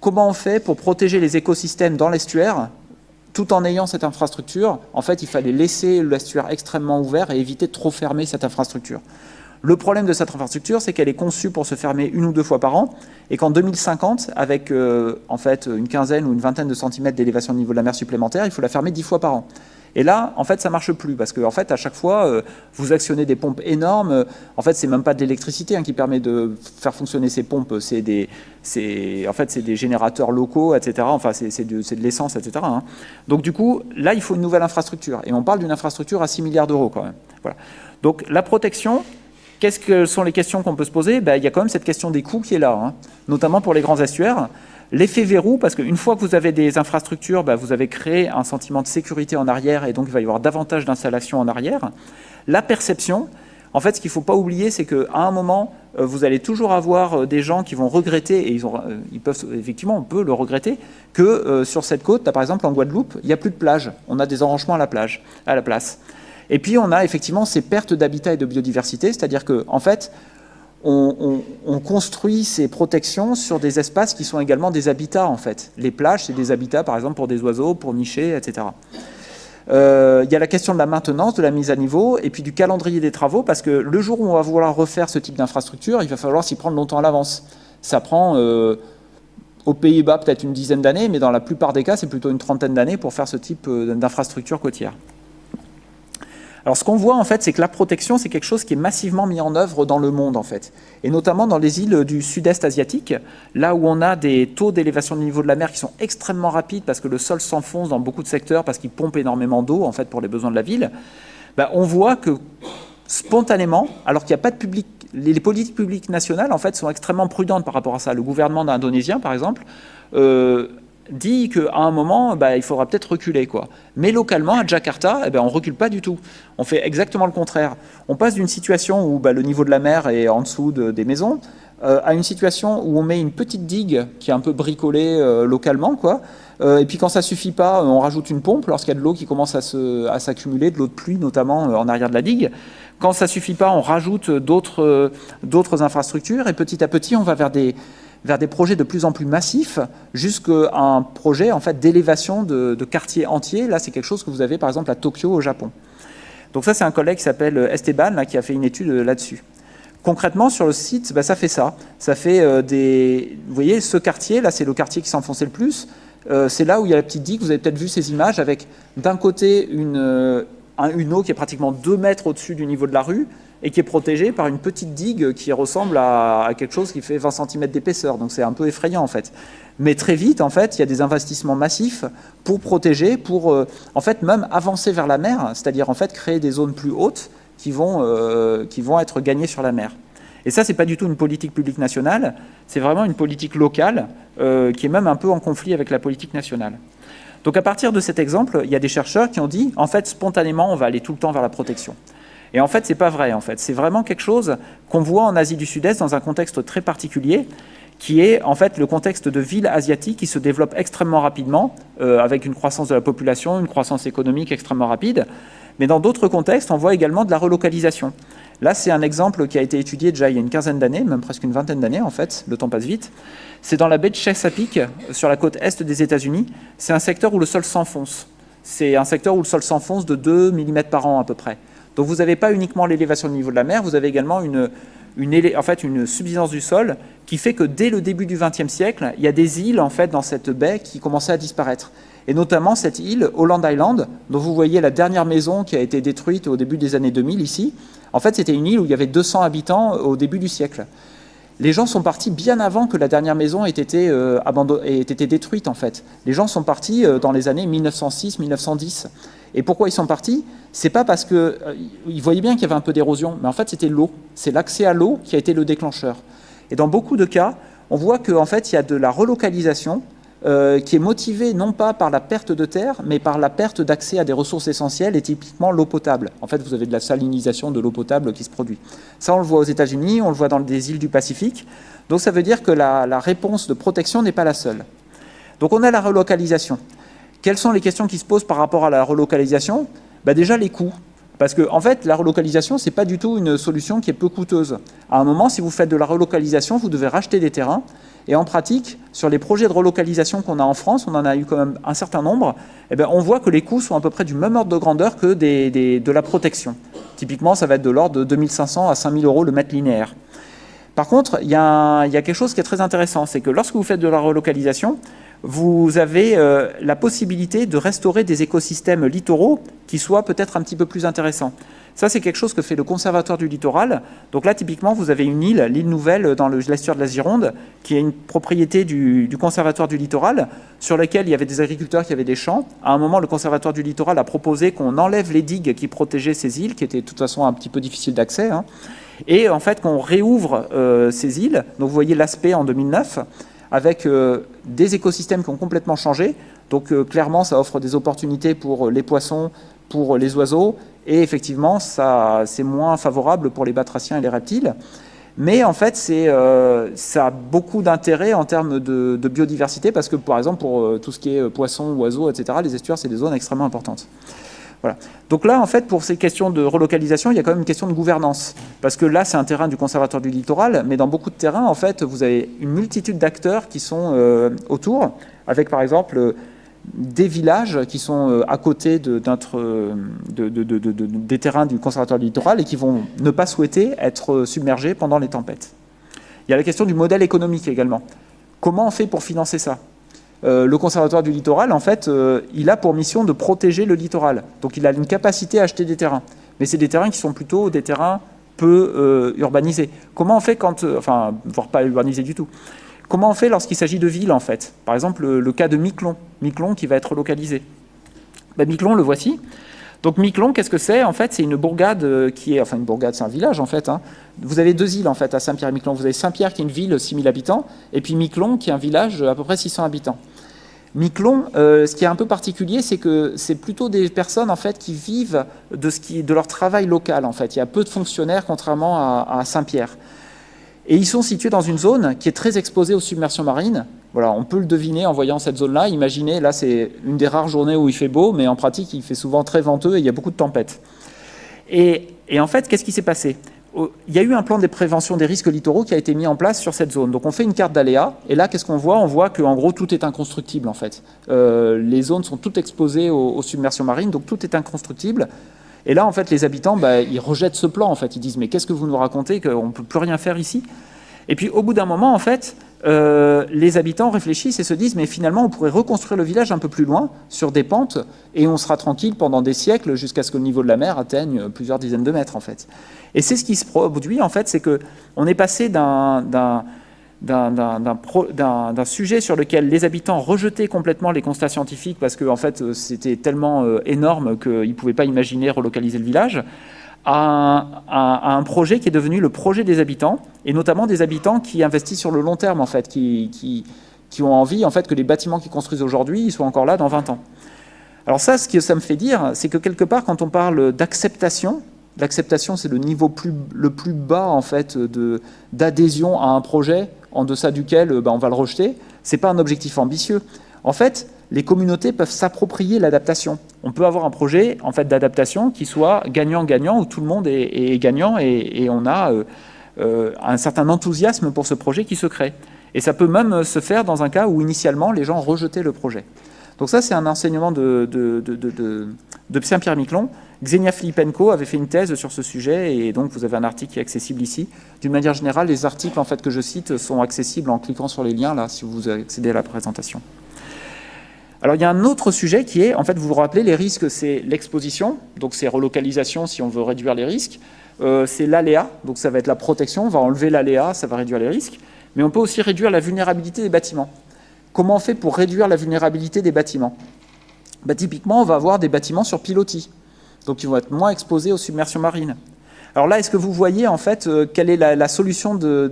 comment on fait pour protéger les écosystèmes dans l'estuaire, tout en ayant cette infrastructure. En fait, il fallait laisser l'estuaire extrêmement ouvert et éviter de trop fermer cette infrastructure. Le problème de cette infrastructure, c'est qu'elle est conçue pour se fermer 1 ou 2 fois par an, et qu'en 2050, avec en fait une quinzaine ou une vingtaine de centimètres d'élévation de niveau de la mer supplémentaire, il faut la fermer 10 fois par an. Et là, en fait, ça marche plus, parce que en fait, à chaque fois, vous actionnez des pompes énormes. En fait, c'est même pas de l'électricité qui permet de faire fonctionner ces pompes. C'est des générateurs locaux, etc. Enfin, c'est de l'essence, etc. Donc, du coup, là, il faut une nouvelle infrastructure. Et on parle d'une infrastructure à 6 milliards d'euros quand même. Voilà. Donc, la protection. Qu'est-ce que sont les questions qu'on peut se poser? Il y a quand même cette question des coûts qui est là, notamment pour les grands estuaires. L'effet verrou, parce qu'une fois que vous avez des infrastructures, vous avez créé un sentiment de sécurité en arrière, et donc il va y avoir davantage d'installations en arrière. La perception, en fait, ce qu'il ne faut pas oublier, c'est qu'à un moment, vous allez toujours avoir des gens qui vont regretter, et effectivement, on peut le regretter, que sur cette côte, par exemple en Guadeloupe, il n'y a plus de plage. On a des enrangements à la place. Et puis, on a effectivement ces pertes d'habitat et de biodiversité, c'est-à-dire qu'en fait, on construit ces protections sur des espaces qui sont également des habitats, en fait. Les plages, c'est des habitats, par exemple, pour des oiseaux, pour nicher, etc. Il y a la question de la maintenance, de la mise à niveau, et puis du calendrier des travaux, parce que le jour où on va vouloir refaire ce type d'infrastructure, il va falloir s'y prendre longtemps à l'avance. Ça prend Aux Pays-Bas, peut-être une dizaine d'années, mais dans la plupart des cas, c'est plutôt une trentaine d'années pour faire ce type d'infrastructure côtière. Alors ce qu'on voit en fait, c'est que la protection, c'est quelque chose qui est massivement mis en œuvre dans le monde en fait, et notamment dans les îles du sud-est asiatique, là où on a des taux d'élévation du niveau de la mer qui sont extrêmement rapides parce que le sol s'enfonce dans beaucoup de secteurs parce qu'il pompe énormément d'eau en fait pour les besoins de la ville. On voit que spontanément, alors qu'il n'y a pas de public, les politiques publiques nationales en fait sont extrêmement prudentes par rapport à ça. Le gouvernement indonésien, par exemple, dit qu'à un moment, il faudra peut-être reculer, quoi. Mais localement, à Jakarta, on ne recule pas du tout. On fait exactement le contraire. On passe d'une situation où le niveau de la mer est en dessous des maisons, à une situation où on met une petite digue qui est un peu bricolée localement, quoi. Et puis quand ça ne suffit pas, on rajoute une pompe lorsqu'il y a de l'eau qui commence à s'accumuler, de l'eau de pluie notamment en arrière de la digue. Quand ça ne suffit pas, on rajoute d'autres infrastructures et petit à petit, on va vers des projets de plus en plus massifs, jusqu'à un projet en fait, d'élévation de quartiers entiers. Là, c'est quelque chose que vous avez par exemple à Tokyo, au Japon. Donc ça, c'est un collègue qui s'appelle Esteban, là, qui a fait une étude là-dessus. Concrètement, sur le site, ça fait ça. Ça fait vous voyez, ce quartier, là, c'est le quartier qui s'enfonçait le plus. C'est là où il y a la petite digue. Vous avez peut-être vu ces images avec, d'un côté, une eau qui est pratiquement 2 mètres au-dessus du niveau de la rue, et qui est protégée par une petite digue qui ressemble à quelque chose qui fait 20 cm d'épaisseur. Donc c'est un peu effrayant en fait. Mais très vite, en fait, il y a des investissements massifs pour protéger, pour en fait même avancer vers la mer, c'est-à-dire en fait créer des zones plus hautes qui vont être gagnées sur la mer. Et ça, c'est pas du tout une politique publique nationale, c'est vraiment une politique locale qui est même un peu en conflit avec la politique nationale. Donc à partir de cet exemple, il y a des chercheurs qui ont dit, en fait, spontanément, on va aller tout le temps vers la protection. Et en fait, c'est pas vrai. En fait, c'est vraiment quelque chose qu'on voit en Asie du Sud-Est dans un contexte très particulier, qui est en fait le contexte de villes asiatiques qui se développent extrêmement rapidement, avec une croissance de la population, une croissance économique extrêmement rapide. Mais dans d'autres contextes, on voit également de la relocalisation. Là, c'est un exemple qui a été étudié déjà il y a une quinzaine d'années, même presque une vingtaine d'années en fait, le temps passe vite. C'est dans la baie de Chesapeake, sur la côte est des États-Unis. C'est un secteur où le sol s'enfonce. C'est un secteur où le sol s'enfonce de 2 mm par an à peu près. Donc vous n'avez pas uniquement l'élévation du niveau de la mer, vous avez également une subsidence du sol qui fait que dès le début du XXe siècle, il y a des îles en fait, dans cette baie qui commençaient à disparaître. Et notamment cette île, Holland Island, dont vous voyez la dernière maison qui a été détruite au début des années 2000 ici. En fait, c'était une île où il y avait 200 habitants au début du siècle. Les gens sont partis bien avant que la dernière maison ait été détruite en fait. Les gens sont partis dans les années 1906-1910. Et pourquoi ils sont partis? C'est pas parce qu'ils voyaient bien qu'il y avait un peu d'érosion, mais en fait c'était l'eau. C'est l'accès à l'eau qui a été le déclencheur. Et dans beaucoup de cas, on voit qu'en fait il y a de la relocalisation qui est motivée non pas par la perte de terre, mais par la perte d'accès à des ressources essentielles et typiquement l'eau potable. En fait, vous avez de la salinisation de l'eau potable qui se produit. Ça, on le voit aux États-Unis, on le voit dans des îles du Pacifique. Donc ça veut dire que la réponse de protection n'est pas la seule. Donc on a la relocalisation. Quelles sont les questions qui se posent par rapport à la relocalisation? Déjà les coûts. Parce que en fait, la relocalisation, ce n'est pas du tout une solution qui est peu coûteuse. À un moment, si vous faites de la relocalisation, vous devez racheter des terrains. Et en pratique, sur les projets de relocalisation qu'on a en France, on en a eu quand même un certain nombre, on voit que les coûts sont à peu près du même ordre de grandeur que de la protection. Typiquement, ça va être de l'ordre de 2500 à 5000 € le mètre linéaire. Par contre, il y a quelque chose qui est très intéressant, c'est que lorsque vous faites de la relocalisation, vous avez la possibilité de restaurer des écosystèmes littoraux qui soient peut-être un petit peu plus intéressants. Ça, c'est quelque chose que fait le Conservatoire du littoral. Donc là, typiquement, vous avez une île, l'île Nouvelle, dans l'estuaire de la Gironde, qui est une propriété du Conservatoire du littoral, sur laquelle il y avait des agriculteurs qui avaient des champs. À un moment, le Conservatoire du littoral a proposé qu'on enlève les digues qui protégeaient ces îles, qui étaient de toute façon un petit peu difficiles d'accès, et en fait, qu'on réouvre ces îles. Donc vous voyez l'aspect en 2009, avec des écosystèmes qui ont complètement changé. Donc clairement, ça offre des opportunités pour les poissons, pour les oiseaux, et effectivement, c'est moins favorable pour les batraciens et les reptiles. Mais en fait, ça a beaucoup d'intérêt en termes de biodiversité, parce que par exemple, pour tout ce qui est poissons, oiseaux, etc., les estuaires, c'est des zones extrêmement importantes. Voilà. Donc là, en fait, pour ces questions de relocalisation, il y a quand même une question de gouvernance. Parce que là, c'est un terrain du Conservatoire du littoral, mais dans beaucoup de terrains, en fait, vous avez une multitude d'acteurs qui sont autour, avec par exemple des villages qui sont à côté des terrains du Conservatoire du littoral et qui vont ne pas souhaiter être submergés pendant les tempêtes. Il y a la question du modèle économique également. Comment on fait pour financer ça ? Le Conservatoire du littoral, en fait, il a pour mission de protéger le littoral. Donc il a une capacité à acheter des terrains. Mais c'est des terrains qui sont plutôt des terrains peu urbanisés. Comment on fait enfin, voire pas urbanisés du tout. Comment on fait lorsqu'il s'agit de villes, en fait ? Par exemple, le cas de Miquelon. Miquelon qui va être localisé. Miquelon, le voici. Donc Miquelon, qu'est-ce que c'est ? En fait, c'est une bourgade qui est... Enfin, une bourgade, c'est un village, en fait. Hein. Vous avez 2 îles, en fait, à Saint-Pierre et Miquelon. Vous avez Saint-Pierre, qui est une ville, 6000 habitants, et puis Miquelon, qui est un village à peu près 600 habitants. Miquelon, ce qui est un peu particulier, c'est que c'est plutôt des personnes, en fait, qui vivent de leur travail local, en fait. Il y a peu de fonctionnaires, contrairement à Saint-Pierre. Et ils sont situés dans une zone qui est très exposée aux submersions marines. Voilà, on peut le deviner en voyant cette zone-là. Imaginez, là, c'est une des rares journées où il fait beau, mais en pratique, il fait souvent très venteux et il y a beaucoup de tempêtes. Et en fait, qu'est-ce qui s'est passé ? Il y a eu un plan de prévention des risques littoraux qui a été mis en place sur cette zone. Donc, on fait une carte d'aléas. Et là, qu'est-ce qu'on voit ? On voit qu'en gros, tout est inconstructible, en fait. Les zones sont toutes exposées aux submersions marines, donc tout est inconstructible. Et là, en fait, les habitants, ils rejettent ce plan, en fait. Ils disent, mais qu'est-ce que vous nous racontez, qu'on ne peut plus rien faire ici ? Et puis, au bout d'un moment, en fait, les habitants réfléchissent et se disent, mais finalement, on pourrait reconstruire le village un peu plus loin, sur des pentes, et on sera tranquille pendant des siècles, jusqu'à ce que le niveau de la mer atteigne plusieurs dizaines de mètres, en fait. Et c'est ce qui se produit, en fait, c'est qu'on est passé d'un sujet sur lequel les habitants rejetaient complètement les constats scientifiques parce que en fait, c'était tellement énorme qu'ils ne pouvaient pas imaginer relocaliser le village, à un projet qui est devenu le projet des habitants, et notamment des habitants qui investissent sur le long terme, en fait, qui ont envie en fait, que les bâtiments qu'ils construisent aujourd'hui ils soient encore là dans 20 ans. Alors ça, ce que ça me fait dire, c'est que quelque part, quand on parle d'acceptation, l'acceptation, c'est le niveau le plus bas en fait, d'adhésion à un projet en deçà duquel on va le rejeter. Ce n'est pas un objectif ambitieux. En fait, les communautés peuvent s'approprier l'adaptation. On peut avoir un projet en fait, d'adaptation qui soit gagnant-gagnant, où tout le monde est gagnant et on a un certain enthousiasme pour ce projet qui se crée. Et ça peut même se faire dans un cas où initialement les gens rejetaient le projet. Donc ça, c'est un enseignement de Saint-Pierre-Miquelon. Xenia Filipenko avait fait une thèse sur ce sujet, et donc vous avez un article qui est accessible ici. D'une manière générale, les articles en fait, que je cite sont accessibles en cliquant sur les liens, là, si vous accédez à la présentation. Alors il y a un autre sujet qui est, en fait, vous vous rappelez, les risques, c'est l'exposition, donc c'est relocalisation si on veut réduire les risques. C'est l'aléa, donc ça va être la protection, on va enlever l'aléa, ça va réduire les risques. Mais on peut aussi réduire la vulnérabilité des bâtiments. Comment on fait pour réduire la vulnérabilité des bâtiments ? Typiquement, on va avoir des bâtiments sur pilotis, donc ils vont être moins exposés aux submersions marines. Alors là, est-ce que vous voyez en fait quelle est la solution de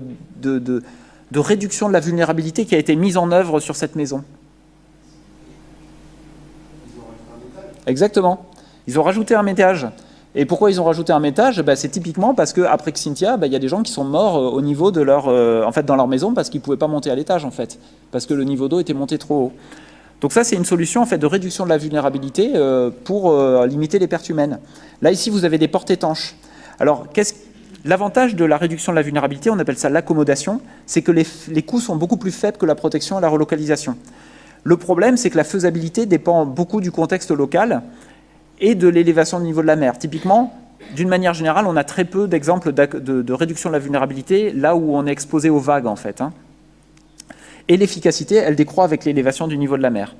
réduction de la vulnérabilité qui a été mise en œuvre sur cette maison ? Exactement. Ils ont rajouté un étage. Et pourquoi ils ont rajouté un étage ? C'est typiquement parce qu'après Xynthia, il y a des gens qui sont morts au niveau de en fait, dans leur maison parce qu'ils ne pouvaient pas monter à l'étage, en fait, parce que le niveau d'eau était monté trop haut. Donc ça, c'est une solution en fait, de réduction de la vulnérabilité pour limiter les pertes humaines. Là, ici, vous avez des portes étanches. Alors, l'avantage de la réduction de la vulnérabilité, on appelle ça l'accommodation, c'est que les coûts sont beaucoup plus faibles que la protection et la relocalisation. Le problème, c'est que la faisabilité dépend beaucoup du contexte local et de l'élévation du niveau de la mer. Typiquement, d'une manière générale, on a très peu d'exemples de réduction de la vulnérabilité là où on est exposé aux vagues, en fait. Et l'efficacité, elle décroît avec l'élévation du niveau de la mer.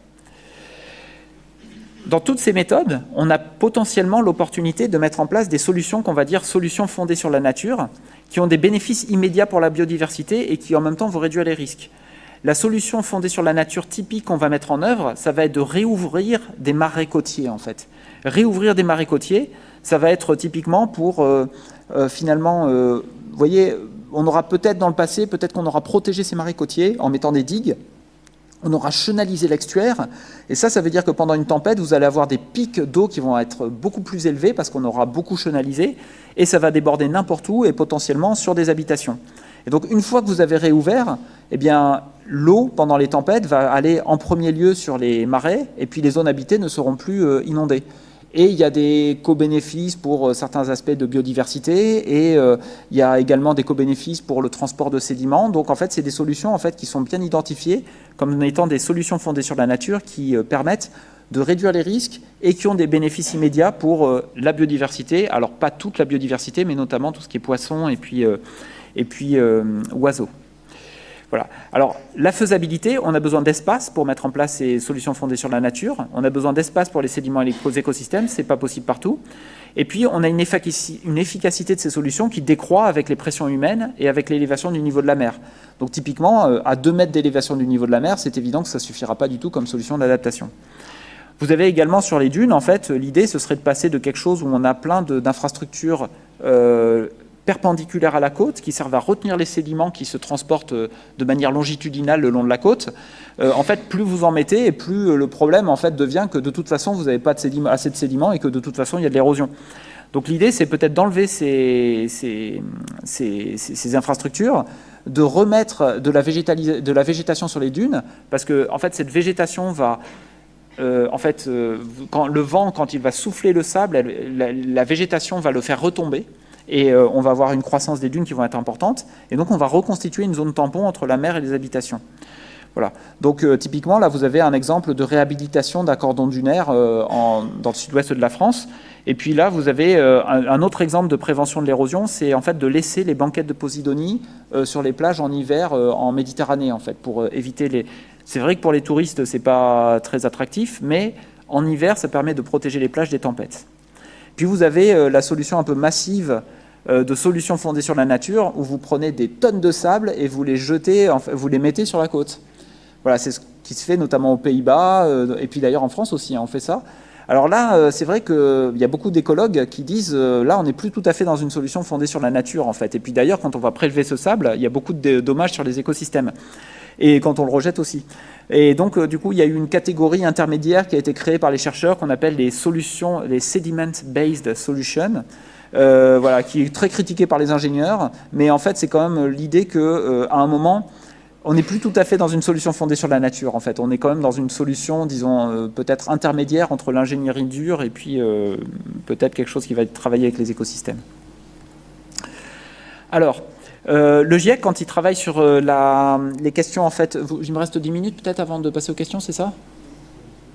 Dans toutes ces méthodes, on a potentiellement l'opportunité de mettre en place des solutions qu'on va dire solutions fondées sur la nature, qui ont des bénéfices immédiats pour la biodiversité et qui en même temps vont réduire les risques. La solution fondée sur la nature typique qu'on va mettre en œuvre, ça va être de réouvrir des marais côtiers, en fait. Réouvrir des marais côtiers, ça va être typiquement pour, finalement, vous voyez, on aura peut-être dans le passé, peut-être qu'on aura protégé ces marais côtiers en mettant des digues, on aura chenalisé l'estuaire, et ça veut dire que pendant une tempête, vous allez avoir des pics d'eau qui vont être beaucoup plus élevés parce qu'on aura beaucoup chenalisé, et ça va déborder n'importe où et potentiellement sur des habitations. Et donc, une fois que vous avez réouvert, eh bien, l'eau, pendant les tempêtes, va aller en premier lieu sur les marais, et puis les zones habitées ne seront plus inondées. Et il y a des co-bénéfices pour certains aspects de biodiversité, et il y a également des co-bénéfices pour le transport de sédiments. Donc, en fait, c'est des solutions en fait, qui sont bien identifiées comme étant des solutions fondées sur la nature qui permettent de réduire les risques et qui ont des bénéfices immédiats pour la biodiversité. Alors, pas toute la biodiversité, mais notamment tout ce qui est poissons et puis oiseaux. Voilà. Alors, la faisabilité, on a besoin d'espace pour mettre en place ces solutions fondées sur la nature. On a besoin d'espace pour les sédiments et les écosystèmes. Ce n'est pas possible partout. Et puis, on a une efficacité de ces solutions qui décroît avec les pressions humaines et avec l'élévation du niveau de la mer. Donc, typiquement, à 2 mètres d'élévation du niveau de la mer, c'est évident que ça ne suffira pas du tout comme solution d'adaptation. Vous avez également sur les dunes, en fait, l'idée, ce serait de passer de quelque chose où on a plein d'infrastructures perpendiculaires à la côte, qui servent à retenir les sédiments qui se transportent de manière longitudinale le long de la côte. En fait, plus vous en mettez, et plus le problème en fait, devient que de toute façon, vous n'avez pas assez de sédiments et que de toute façon, il y a de l'érosion. Donc l'idée, c'est peut-être d'enlever ces infrastructures, de remettre de la végétation sur les dunes, parce que en fait, cette végétation va... quand le vent, quand il va souffler le sable, la végétation va le faire retomber. Et on va avoir une croissance des dunes qui vont être importantes. Et donc, on va reconstituer une zone tampon entre la mer et les habitations. Voilà. Donc, typiquement, là, vous avez un exemple de réhabilitation d'un cordon dunaire dans le sud-ouest de la France. Et puis là, vous avez un autre exemple de prévention de l'érosion, c'est en fait de laisser les banquettes de posidonie sur les plages en hiver en Méditerranée, en fait, pour éviter les... C'est vrai que pour les touristes, c'est pas très attractif, mais en hiver, ça permet de protéger les plages des tempêtes. Puis vous avez la solution un peu massive de solutions fondées sur la nature, où vous prenez des tonnes de sable et vous les jetez, vous les mettez sur la côte. Voilà, c'est ce qui se fait notamment aux Pays-Bas, et puis d'ailleurs en France aussi, hein, on fait ça. Alors là, c'est vrai qu'il y a beaucoup d'écologues qui disent, là, on n'est plus tout à fait dans une solution fondée sur la nature, en fait. Et puis d'ailleurs, quand on va prélever ce sable, il y a beaucoup de dommages sur les écosystèmes. Et quand on le rejette aussi. Et donc, du coup, il y a eu une catégorie intermédiaire qui a été créée par les chercheurs qu'on appelle les solutions, les sediment-based solutions, voilà, qui est très critiquée par les ingénieurs. Mais en fait, c'est quand même l'idée qu'à un moment, on n'est plus tout à fait dans une solution fondée sur la nature. En fait, on est quand même dans une solution, disons, peut-être intermédiaire entre l'ingénierie dure et puis peut-être quelque chose qui va être travaillé avec les écosystèmes. Alors, le GIEC, quand il travaille sur les questions, en fait, il me reste 10 minutes peut-être avant de passer aux questions, c'est ça ?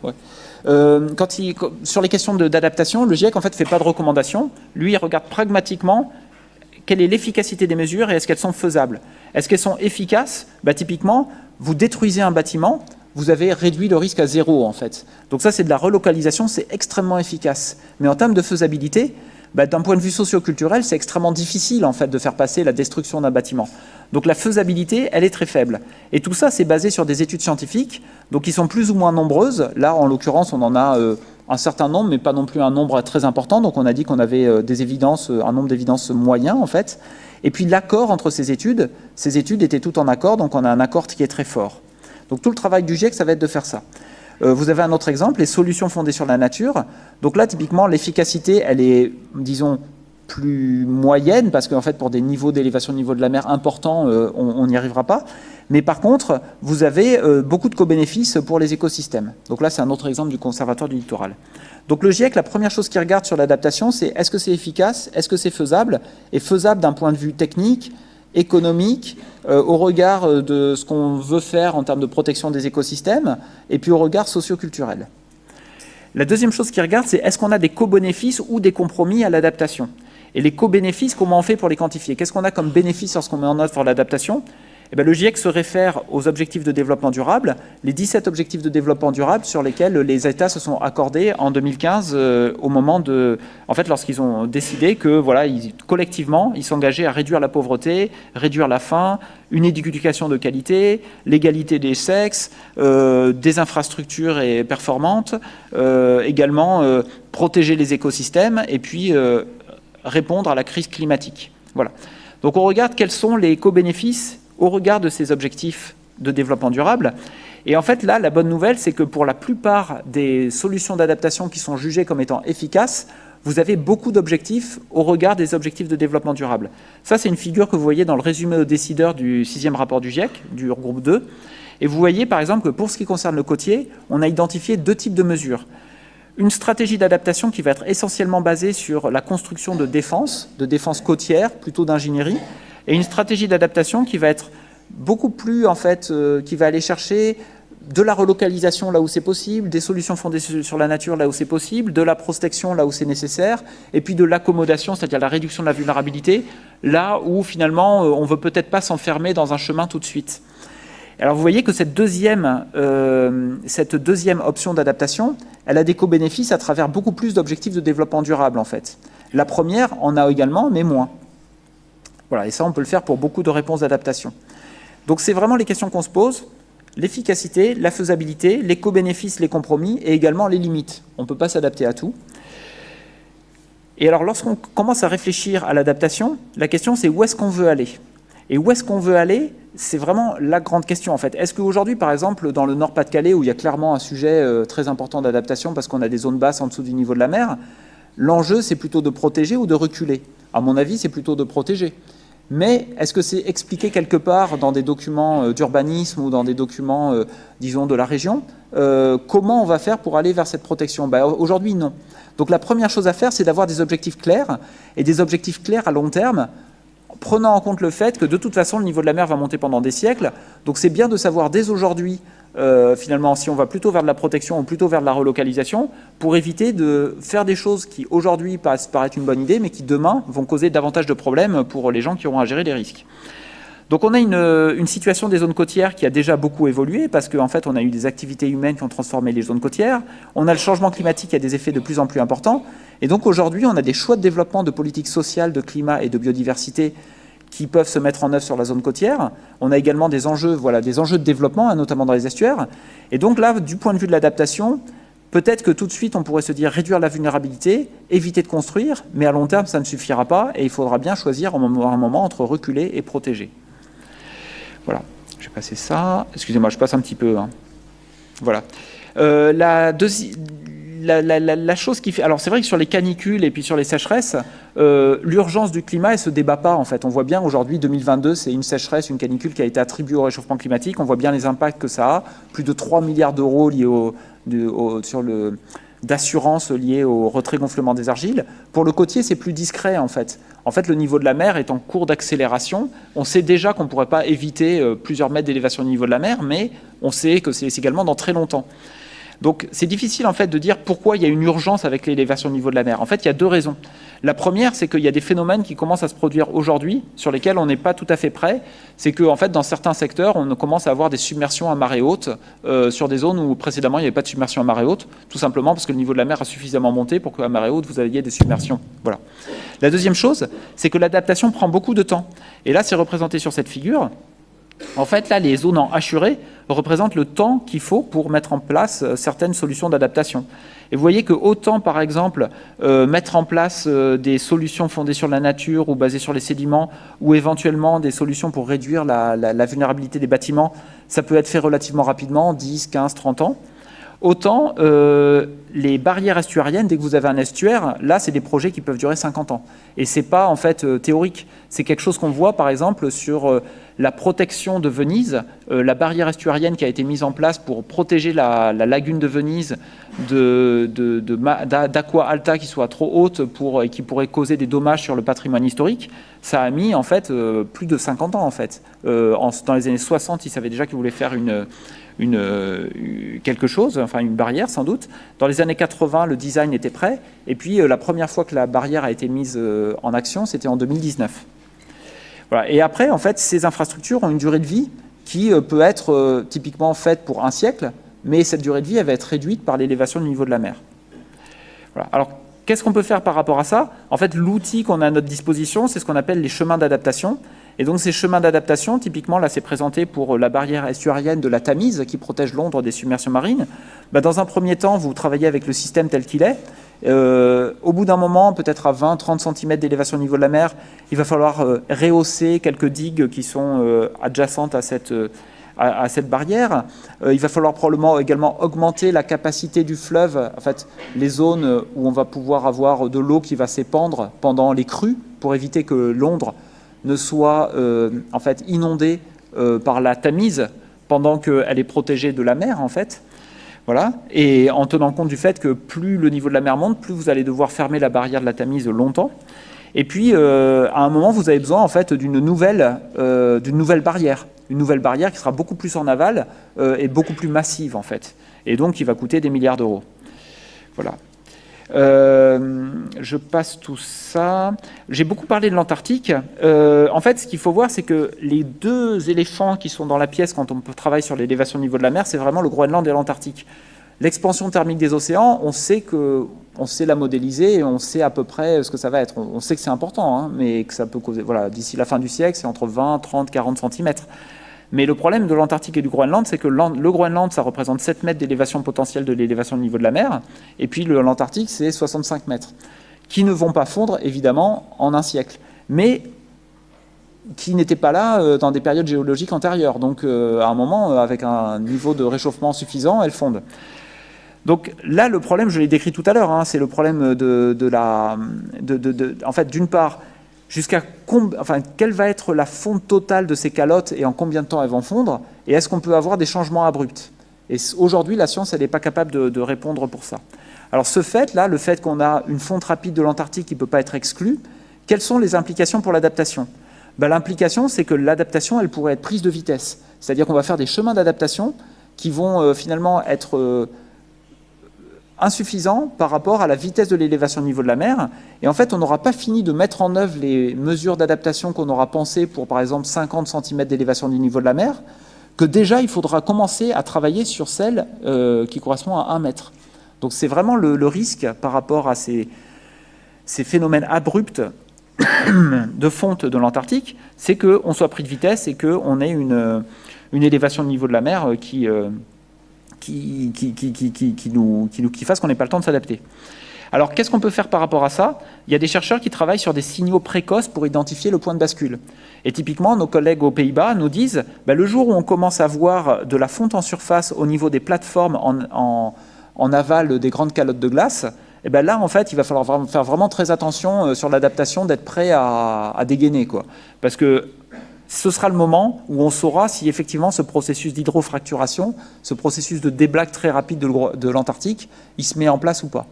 Ouais. Sur les questions d'adaptation, le GIEC, en fait, ne fait pas de recommandations. Lui, il regarde pragmatiquement quelle est l'efficacité des mesures et est-ce qu'elles sont faisables. Est-ce qu'elles sont efficaces ? Typiquement, vous détruisez un bâtiment, vous avez réduit le risque à 0, en fait. Donc ça, c'est de la relocalisation, c'est extrêmement efficace. Mais en termes de faisabilité, d'un point de vue socio-culturel, c'est extrêmement difficile en fait, de faire passer la destruction d'un bâtiment. Donc la faisabilité, elle est très faible. Et tout ça, c'est basé sur des études scientifiques, donc qui sont plus ou moins nombreuses. Là, en l'occurrence, on en a un certain nombre, mais pas non plus un nombre très important. Donc on a dit qu'on avait des évidences, un nombre d'évidences moyen en fait. Et puis l'accord entre ces études étaient toutes en accord, donc on a un accord qui est très fort. Donc tout le travail du GIEC, ça va être de faire ça. Vous avez un autre exemple, les solutions fondées sur la nature. Donc là, typiquement, l'efficacité, elle est, disons, plus moyenne, parce qu'en fait, pour des niveaux d'élévation, niveau de la mer importants, on n'y arrivera pas. Mais par contre, vous avez beaucoup de co-bénéfices pour les écosystèmes. Donc là, c'est un autre exemple du Conservatoire du littoral. Donc le GIEC, la première chose qu'il regarde sur l'adaptation, c'est est-ce que c'est efficace, est-ce que c'est faisable, et faisable d'un point de vue technique, économique, au regard de ce qu'on veut faire en termes de protection des écosystèmes, et puis au regard socio-culturel. La deuxième chose qu'il regarde, c'est est-ce qu'on a des co-bénéfices ou des compromis à l'adaptation. Et les co-bénéfices, comment on fait pour les quantifier ? Qu'est-ce qu'on a comme bénéfice lorsqu'on met en œuvre pour l'adaptation ? Le GIEC se réfère aux objectifs de développement durable, les 17 objectifs de développement durable sur lesquels les États se sont accordés en 2015 au moment de... En fait, lorsqu'ils ont décidé que, voilà, collectivement, ils s'engageaient à réduire la pauvreté, réduire la faim, une éducation de qualité, l'égalité des sexes, des infrastructures performantes, également protéger les écosystèmes et puis répondre à la crise climatique. Voilà. Donc on regarde quels sont les co-bénéfices au regard de ces objectifs de développement durable. Et en fait, là, la bonne nouvelle, c'est que pour la plupart des solutions d'adaptation qui sont jugées comme étant efficaces, vous avez beaucoup d'objectifs au regard des objectifs de développement durable. Ça, c'est une figure que vous voyez dans le résumé aux décideurs du 6e rapport du GIEC, du groupe 2. Et vous voyez, par exemple, que pour ce qui concerne le côtier, on a identifié 2 types de mesures. Une stratégie d'adaptation qui va être essentiellement basée sur la construction de défense côtière, plutôt d'ingénierie, et une stratégie d'adaptation qui va être beaucoup plus, en fait, qui va aller chercher de la relocalisation là où c'est possible, des solutions fondées sur la nature là où c'est possible, de la protection là où c'est nécessaire, et puis de l'accommodation, c'est-à-dire la réduction de la vulnérabilité, là où finalement on ne veut peut-être pas s'enfermer dans un chemin tout de suite. Alors vous voyez que cette deuxième option d'adaptation, elle a des co-bénéfices à travers beaucoup plus d'objectifs de développement durable en fait. La première en a également, mais moins. Voilà, et ça on peut le faire pour beaucoup de réponses d'adaptation. Donc c'est vraiment les questions qu'on se pose, l'efficacité, la faisabilité, les co-bénéfices, les compromis, et également les limites. On ne peut pas s'adapter à tout. Et alors lorsqu'on commence à réfléchir à l'adaptation, la question c'est où est-ce qu'on veut aller ? Et où est-ce qu'on veut aller ? C'est vraiment la grande question en fait. Est-ce qu'aujourd'hui, par exemple, dans le Nord-Pas-de-Calais, où il y a clairement un sujet très important d'adaptation parce qu'on a des zones basses en dessous du niveau de la mer, l'enjeu c'est plutôt de protéger ou de reculer ? À mon avis, c'est plutôt de protéger. Mais est-ce que c'est expliqué quelque part dans des documents d'urbanisme ou dans des documents, disons, de la région, comment on va faire pour aller vers cette protection ? Aujourd'hui, non. Donc la première chose à faire, c'est d'avoir des objectifs clairs, et des objectifs clairs à long terme, prenant en compte le fait que de toute façon le niveau de la mer va monter pendant des siècles, donc c'est bien de savoir dès aujourd'hui finalement si on va plutôt vers de la protection ou plutôt vers de la relocalisation pour éviter de faire des choses qui aujourd'hui paraissent une bonne idée mais qui demain vont causer davantage de problèmes pour les gens qui auront à gérer les risques. Donc on a une situation des zones côtières qui a déjà beaucoup évolué parce qu'en fait on a eu des activités humaines qui ont transformé les zones côtières, on a le changement climatique qui a des effets de plus en plus importants et donc aujourd'hui on a des choix de développement de politique sociale, de climat et de biodiversité qui peuvent se mettre en œuvre sur la zone côtière. On a également des enjeux de développement, notamment dans les estuaires. Et donc là, du point de vue de l'adaptation, peut-être que tout de suite, on pourrait se dire réduire la vulnérabilité, éviter de construire, mais à long terme, ça ne suffira pas, et il faudra bien choisir à un moment entre reculer et protéger. Voilà, je vais passer ça. Excusez-moi, je passe un petit peu. Voilà. La chose qui fait... Alors c'est vrai que sur les canicules et puis sur les sécheresses, l'urgence du climat, elle ne se débat pas en fait. On voit bien aujourd'hui, 2022, c'est une sécheresse, une canicule qui a été attribuée au réchauffement climatique. On voit bien les impacts que ça a. Plus de 3 milliards d'euros liés d'assurance liées au retrait-gonflement des argiles. Pour le côtier, c'est plus discret en fait. En fait, le niveau de la mer est en cours d'accélération. On sait déjà qu'on ne pourrait pas éviter plusieurs mètres d'élévation du niveau de la mer, mais on sait que c'est également dans très longtemps. Donc c'est difficile en fait de dire pourquoi il y a une urgence avec l'élévation du niveau de la mer. En fait, il y a deux raisons. La première, c'est qu'il y a des phénomènes qui commencent à se produire aujourd'hui sur lesquels on n'est pas tout à fait prêt. C'est que en fait, dans certains secteurs, on commence à avoir des submersions à marée haute sur des zones où précédemment il n'y avait pas de submersion à marée haute, tout simplement parce que le niveau de la mer a suffisamment monté pour qu'à marée haute vous ayez des submersions. Voilà. La deuxième chose, c'est que l'adaptation prend beaucoup de temps. Et là, c'est représenté sur cette figure. En fait, là, les zones en hachuré représentent le temps qu'il faut pour mettre en place certaines solutions d'adaptation. Et vous voyez que autant, par exemple, mettre en place des solutions fondées sur la nature ou basées sur les sédiments, ou éventuellement des solutions pour réduire la vulnérabilité des bâtiments, ça peut être fait relativement rapidement, 10, 15, 30 ans. Autant les barrières estuariennes, dès que vous avez un estuaire, là, c'est des projets qui peuvent durer 50 ans. Et ce n'est pas en fait théorique. C'est quelque chose qu'on voit, par exemple, sur la protection de Venise, la barrière estuarienne qui a été mise en place pour protéger la lagune de Venise d'aqua alta qui soit trop haute et qui pourrait causer des dommages sur le patrimoine historique. Ça a mis en fait plus de 50 ans en fait. Dans les années 60, ils savaient déjà qu'ils voulaient faire quelque chose, enfin une barrière sans doute. Dans les années 80, le design était prêt. Et puis la première fois que la barrière a été mise en action, c'était en 2019. Voilà. Et après, en fait, ces infrastructures ont une durée de vie qui peut être typiquement faite pour un siècle, mais cette durée de vie, elle va être réduite par l'élévation du niveau de la mer. Voilà. Alors, qu'est-ce qu'on peut faire par rapport à ça ? En fait, l'outil qu'on a à notre disposition, c'est ce qu'on appelle les chemins d'adaptation. Et donc, ces chemins d'adaptation, typiquement, là, c'est présenté pour la barrière estuarienne de la Tamise, qui protège Londres des submersions marines. Dans un premier temps, vous travaillez avec le système tel qu'il est. Au bout d'un moment, peut-être à 20-30 cm d'élévation au niveau de la mer, il va falloir rehausser quelques digues qui sont adjacentes à cette barrière. Il va falloir probablement également augmenter la capacité du fleuve, en fait, les zones où on va pouvoir avoir de l'eau qui va s'épandre pendant les crues, pour éviter que Londres ne soit en fait inondée par la Tamise pendant qu'elle est protégée de la mer, en fait. Voilà. Et en tenant compte du fait que plus le niveau de la mer monte, plus vous allez devoir fermer la barrière de la Tamise longtemps. Et puis, à un moment, vous avez besoin en fait d'une nouvelle barrière. Une nouvelle barrière qui sera beaucoup plus en aval et beaucoup plus massive, en fait. Et donc, qui va coûter des milliards d'euros. Voilà. Je passe tout ça. J'ai beaucoup parlé de l'Antarctique. En fait, ce qu'il faut voir, c'est que les deux éléphants qui sont dans la pièce quand on travaille sur l'élévation du niveau de la mer, c'est vraiment le Groenland et l'Antarctique. L'expansion thermique des océans, on sait la modéliser et on sait à peu près ce que ça va être. On sait que c'est important, hein, mais que ça peut causer... Voilà, d'ici la fin du siècle, c'est entre 20, 30, 40 cm. Mais le problème de l'Antarctique et du Groenland, c'est que le Groenland, ça représente 7 mètres d'élévation potentielle de l'élévation du niveau de la mer, et puis l'Antarctique, c'est 65 mètres, qui ne vont pas fondre, évidemment, en un siècle, mais qui n'étaient pas là dans des périodes géologiques antérieures. Donc, à un moment, avec un niveau de réchauffement suffisant, elles fondent. Donc là, le problème, je l'ai décrit tout à l'heure, hein, c'est le problème en fait, d'une part, quelle va être la fonte totale de ces calottes et en combien de temps elles vont fondre, et est-ce qu'on peut avoir des changements abrupts? Et aujourd'hui, la science, elle n'est pas capable de répondre pour ça. Alors ce fait-là, le fait qu'on a une fonte rapide de l'Antarctique qui ne peut pas être exclue, quelles sont les implications pour l'adaptation? L'implication, c'est que l'adaptation, elle pourrait être prise de vitesse. C'est-à-dire qu'on va faire des chemins d'adaptation qui vont finalement être insuffisant par rapport à la vitesse de l'élévation du niveau de la mer. Et en fait, on n'aura pas fini de mettre en œuvre les mesures d'adaptation qu'on aura pensées pour, par exemple, 50 cm d'élévation du niveau de la mer, que déjà, il faudra commencer à travailler sur celle qui correspond à 1 mètre. Donc c'est vraiment le risque par rapport à ces phénomènes abrupts de fonte de l'Antarctique, c'est qu'on soit pris de vitesse et qu'on ait une élévation du niveau de la mer qui fasse qu'on n'ait pas le temps de s'adapter. Alors, qu'est-ce qu'on peut faire par rapport à ça? Il y a des chercheurs qui travaillent sur des signaux précoces pour identifier le point de bascule. Et typiquement, nos collègues aux Pays-Bas nous disent le jour où on commence à voir de la fonte en surface au niveau des plateformes en aval des grandes calottes de glace, et là, en fait, il va falloir faire vraiment très attention sur l'adaptation, d'être prêt à dégainer, quoi. Parce que ce sera le moment où on saura si effectivement ce processus d'hydrofracturation, ce processus de déblaque très rapide de l'Antarctique, il se met en place ou pas.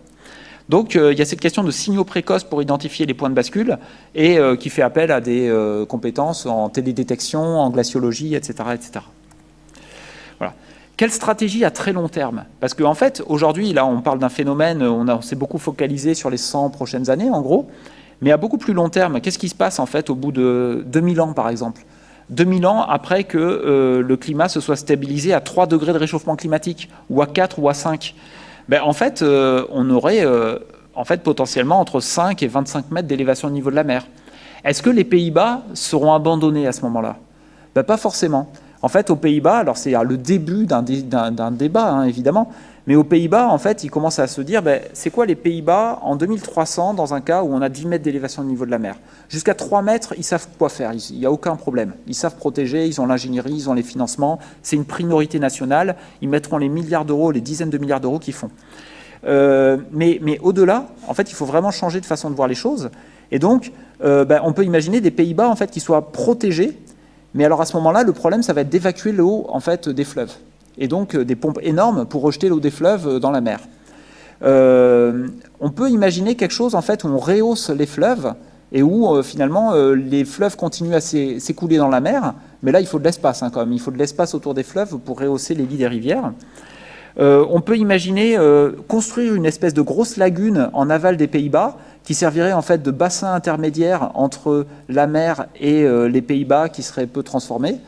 Donc il y a cette question de signaux précoces pour identifier les points de bascule et qui fait appel à des compétences en télédétection, en glaciologie, etc. etc. Voilà. Quelle stratégie à très long terme? Parce qu'en fait, aujourd'hui, là, on parle d'un phénomène, on s'est beaucoup focalisé sur les 100 prochaines années, en gros. Mais à beaucoup plus long terme, qu'est-ce qui se passe en fait au bout de 2000 ans par exemple? 2000 ans après que le climat se soit stabilisé à 3 degrés de réchauffement climatique, ou à 4 ou à 5. En fait, on aurait potentiellement entre 5 et 25 mètres d'élévation au niveau de la mer. Est-ce que les Pays-Bas seront abandonnés à ce moment-là? Pas forcément. En fait, aux Pays-Bas, alors c'est le début d'un débat, hein, évidemment, mais aux Pays-Bas, en fait, ils commencent à se dire, c'est quoi les Pays-Bas en 2300 dans un cas où on a 10 mètres d'élévation au niveau de la mer? Jusqu'à 3 mètres, ils savent quoi faire, il n'y a aucun problème. Ils savent protéger, ils ont l'ingénierie, ils ont les financements, c'est une priorité nationale, ils mettront les milliards d'euros, les dizaines de milliards d'euros qu'ils font. Mais au-delà, en fait, il faut vraiment changer de façon de voir les choses. Et donc, on peut imaginer des Pays-Bas en fait, qui soient protégés, mais alors à ce moment-là, le problème, ça va être d'évacuer l'eau en fait, des fleuves. Et donc des pompes énormes pour rejeter l'eau des fleuves dans la mer. On peut imaginer quelque chose en fait, où on rehausse les fleuves et où finalement les fleuves continuent à s'écouler dans la mer, mais là il faut de l'espace quand même, il faut de l'espace autour des fleuves pour rehausser les lits des rivières. On peut imaginer construire une espèce de grosse lagune en aval des Pays-Bas qui servirait en fait de bassin intermédiaire entre la mer et les Pays-Bas qui serait peu transformé.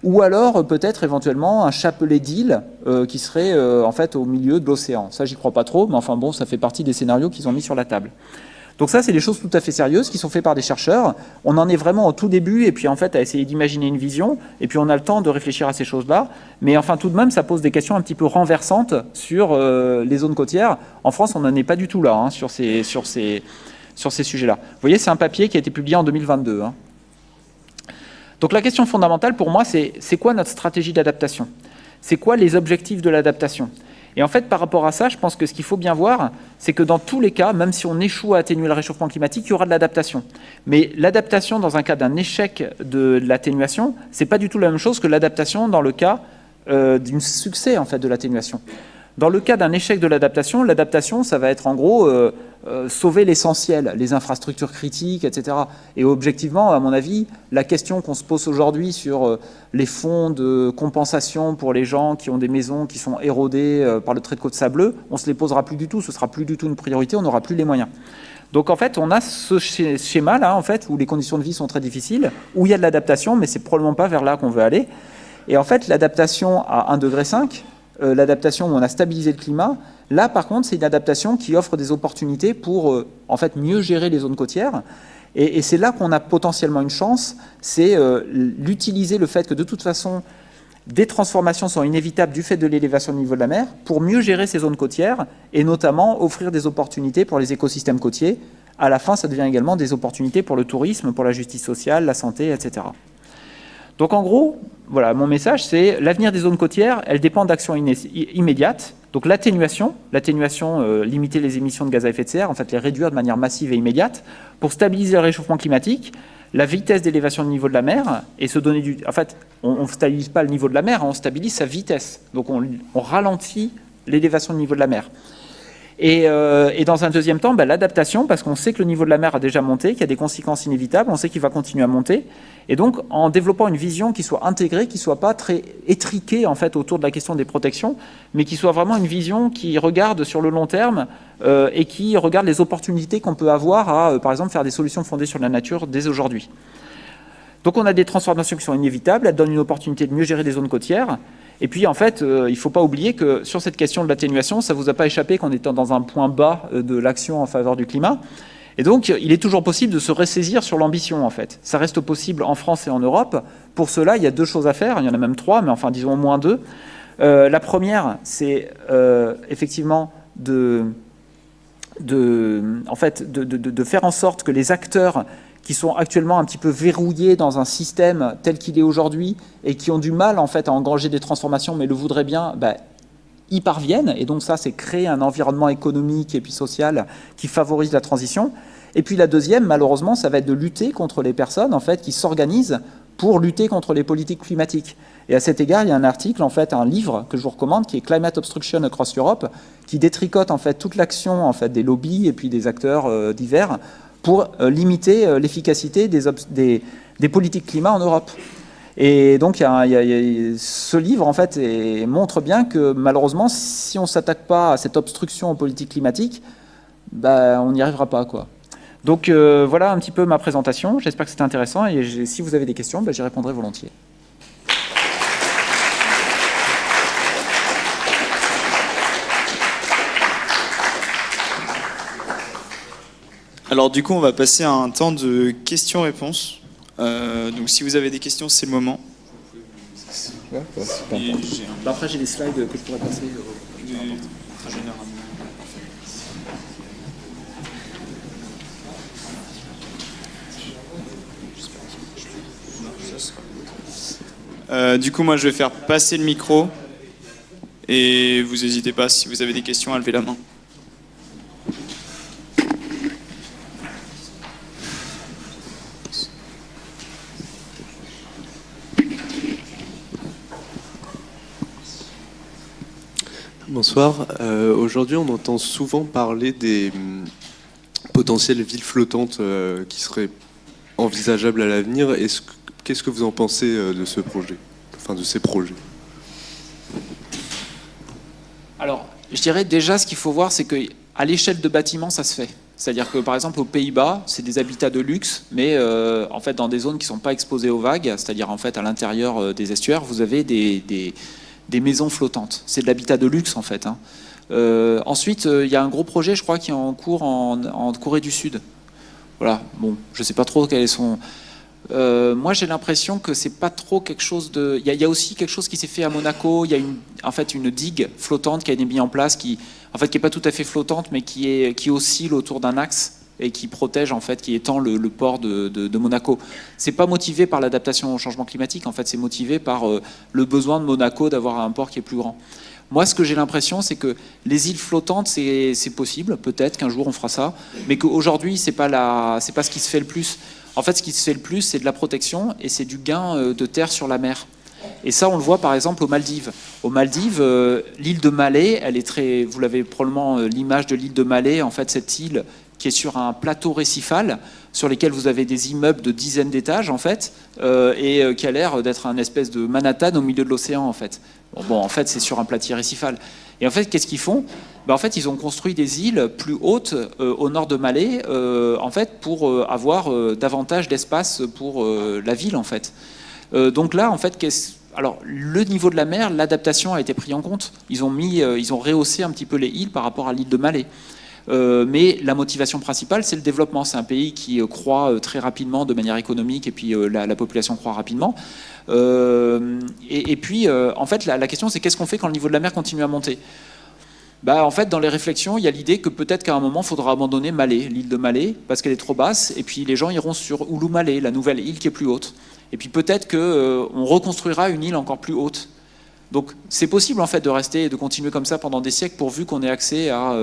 Ou alors peut-être éventuellement un chapelet d'îles qui serait en fait au milieu de l'océan. Ça, j'y crois pas trop, mais enfin bon, ça fait partie des scénarios qu'ils ont mis sur la table. Donc ça, c'est des choses tout à fait sérieuses qui sont faites par des chercheurs. On en est vraiment au tout début, et puis en fait à essayer d'imaginer une vision, et puis on a le temps de réfléchir à ces choses-là. Mais enfin, tout de même, ça pose des questions un petit peu renversantes sur les zones côtières. En France, on n'en est pas du tout là, hein, sur ces sujets-là. Vous voyez, c'est un papier qui a été publié en 2022. Hein. Donc la question fondamentale pour moi, c'est quoi notre stratégie d'adaptation? C'est quoi les objectifs de l'adaptation? Et en fait, par rapport à ça, je pense que ce qu'il faut bien voir, c'est que dans tous les cas, même si on échoue à atténuer le réchauffement climatique, il y aura de l'adaptation. Mais l'adaptation dans un cas d'un échec de l'atténuation, c'est pas du tout la même chose que l'adaptation dans le cas d'un succès en fait, de l'atténuation. Dans le cas d'un échec de l'adaptation, ça va être en gros sauver l'essentiel, les infrastructures critiques, etc. Et objectivement, à mon avis, la question qu'on se pose aujourd'hui sur les fonds de compensation pour les gens qui ont des maisons qui sont érodées par le trait de côte sableux, on ne se les posera plus du tout, ce ne sera plus du tout une priorité, on n'aura plus les moyens. Donc en fait, on a ce schéma-là, en fait, où les conditions de vie sont très difficiles, où il y a de l'adaptation, mais c'est probablement pas vers là qu'on veut aller. Et en fait, l'adaptation à 1,5 degré, l'adaptation où on a stabilisé le climat, là par contre c'est une adaptation qui offre des opportunités pour en fait mieux gérer les zones côtières et c'est là qu'on a potentiellement une chance, c'est l'utiliser le fait que de toute façon des transformations sont inévitables du fait de l'élévation du niveau de la mer pour mieux gérer ces zones côtières et notamment offrir des opportunités pour les écosystèmes côtiers. À la fin ça devient également des opportunités pour le tourisme, pour la justice sociale, la santé, etc. Donc en gros, voilà, mon message, c'est l'avenir des zones côtières, elle dépend d'actions immédiates. Donc l'atténuation, limiter les émissions de gaz à effet de serre, en fait les réduire de manière massive et immédiate, pour stabiliser le réchauffement climatique, la vitesse d'élévation du niveau de la mer, et se donner du... En fait, on ne stabilise pas le niveau de la mer, on stabilise sa vitesse. Donc on ralentit l'élévation du niveau de la mer. Et dans un deuxième temps, l'adaptation, parce qu'on sait que le niveau de la mer a déjà monté, qu'il y a des conséquences inévitables, on sait qu'il va continuer à monter. Et donc, en développant une vision qui soit intégrée, qui ne soit pas très étriquée en fait, autour de la question des protections, mais qui soit vraiment une vision qui regarde sur le long terme et qui regarde les opportunités qu'on peut avoir à, par exemple, faire des solutions fondées sur la nature dès aujourd'hui. Donc on a des transformations qui sont inévitables, elles donnent une opportunité de mieux gérer les zones côtières. Et puis en fait, il ne faut pas oublier que sur cette question de l'atténuation, ça ne vous a pas échappé qu'on est dans un point bas de l'action en faveur du climat. Et donc il est toujours possible de se ressaisir sur l'ambition en fait. Ça reste possible en France et en Europe. Pour cela, il y a 2 choses à faire, il y en a même 3, mais enfin disons au moins 2. La première, c'est effectivement de faire en sorte que les acteurs qui sont actuellement un petit peu verrouillés dans un système tel qu'il est aujourd'hui et qui ont du mal en fait à engranger des transformations mais le voudraient bien, y parviennent. Et donc ça, c'est créer un environnement économique et puis social qui favorise la transition. Et puis la deuxième, malheureusement, ça va être de lutter contre les personnes en fait qui s'organisent pour lutter contre les politiques climatiques. Et à cet égard, il y a un article, en fait, un livre que je vous recommande, qui est Climate Obstruction Across Europe, qui détricote en fait toute l'action en fait des lobbies et puis des acteurs divers pour limiter l'efficacité des politiques climat en Europe. Et donc, ce livre, en fait, montre bien que, malheureusement, si on ne s'attaque pas à cette obstruction aux politiques climatiques, on n'y arrivera pas, quoi. Donc, voilà un petit peu ma présentation. J'espère que c'était intéressant. Et si vous avez des questions, j'y répondrai volontiers. Alors du coup, on va passer à un temps de questions-réponses. Donc si vous avez des questions, c'est le moment. Après, j'ai des slides que je pourrais passer. Du coup, moi, je vais faire passer le micro. Et vous n'hésitez pas, si vous avez des questions, à lever la main. Bonsoir. Aujourd'hui, on entend souvent parler des potentielles villes flottantes qui seraient envisageables à l'avenir. Qu'est-ce que vous en pensez de ce projet, enfin de ces projets? Alors, je dirais déjà, ce qu'il faut voir, c'est qu'à l'échelle de bâtiments, ça se fait. C'est-à-dire que, par exemple, aux Pays-Bas, c'est des habitats de luxe, mais en fait, dans des zones qui ne sont pas exposées aux vagues, c'est-à-dire en fait à l'intérieur des estuaires, vous avez des maisons flottantes. C'est de l'habitat de luxe, en fait. Ensuite, il y a un gros projet, je crois, qui est en cours en Corée du Sud. Voilà. Bon, je ne sais pas trop quels est son... moi, j'ai l'impression que c'est pas trop quelque chose de... Il y a aussi quelque chose qui s'est fait à Monaco. Il y a une digue flottante qui a été mise en place, qui est pas tout à fait flottante, mais qui oscille autour d'un axe et qui protège, en fait, qui étend le port de Monaco. C'est pas motivé par l'adaptation au changement climatique. En fait, c'est motivé par le besoin de Monaco d'avoir un port qui est plus grand. Moi, ce que j'ai l'impression, c'est que les îles flottantes, c'est possible. Peut-être qu'un jour on fera ça, mais qu'aujourd'hui, c'est pas ce qui se fait le plus. En fait, ce qui se fait le plus, c'est de la protection et c'est du gain de terre sur la mer. Et ça, on le voit par exemple aux Maldives. Aux Maldives, l'île de Malé, elle est très, vous l'avez probablement l'image de l'île de Malé, en fait cette île qui est sur un plateau récifal, sur lesquels vous avez des immeubles de dizaines d'étages en fait, et qui a l'air d'être un espèce de Manhattan au milieu de l'océan en fait. Bon, en fait, c'est sur un plateau récifal. Et en fait, qu'est-ce qu'ils font ? En fait, ils ont construit des îles plus hautes au nord de Malé, en fait, pour avoir davantage d'espace pour la ville, en fait. Donc là, en fait, alors le niveau de la mer, l'adaptation a été pris en compte. Ils ont rehaussé un petit peu les îles par rapport à l'île de Malé. Mais la motivation principale, c'est le développement. C'est un pays qui croît très rapidement de manière économique, et puis la population croît rapidement. Et puis, en fait, la question, c'est qu'est-ce qu'on fait quand le niveau de la mer continue à monter ? En fait, dans les réflexions, il y a l'idée que peut-être qu'à un moment, il faudra abandonner Malé, l'île de Malé, parce qu'elle est trop basse, et puis les gens iront sur Oulou Malé, la nouvelle île qui est plus haute. Et puis peut-être qu'on reconstruira une île encore plus haute. Donc c'est possible en fait de rester et de continuer comme ça pendant des siècles, pourvu qu'on ait accès à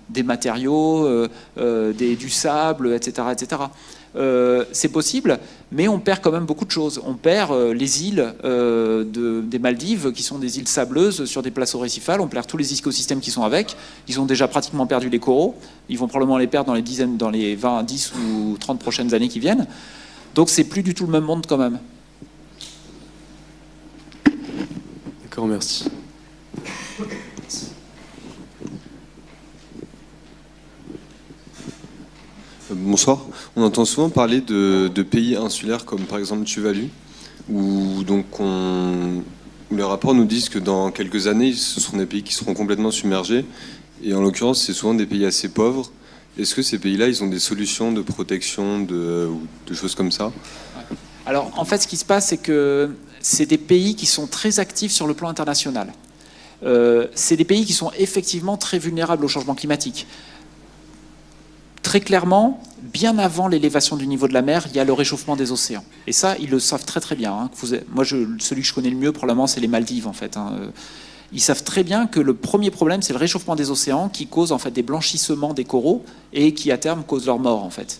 des matériaux, du sable, etc. etc. C'est possible, mais on perd quand même beaucoup de choses. On perd les îles des Maldives, qui sont des îles sableuses sur des plateaux récifales. On perd tous les écosystèmes qui sont avec. Ils ont déjà pratiquement perdu les coraux. Ils vont probablement les perdre dans les 20, 10 ou 30 prochaines années qui viennent. Donc c'est plus du tout le même monde quand même. D'accord, merci. Bonsoir. On entend souvent parler de pays insulaires comme par exemple Tuvalu, où les rapports nous disent que dans quelques années, ce seront des pays qui seront complètement submergés. Et en l'occurrence, c'est souvent des pays assez pauvres. Est-ce que ces pays-là, ils ont des solutions de protection, ou de choses comme ça ? Alors, en fait, ce qui se passe, c'est que c'est des pays qui sont très actifs sur le plan international. C'est des pays qui sont effectivement très vulnérables au changement climatique. Très clairement, bien avant l'élévation du niveau de la mer, il y a le réchauffement des océans. Et ça, ils le savent très très bien. Hein. Moi, celui que je connais le mieux, probablement, c'est les Maldives, en fait. Hein. Ils savent très bien que le premier problème, c'est le réchauffement des océans qui cause en fait des blanchissements des coraux et qui, à terme, cause leur mort, en fait.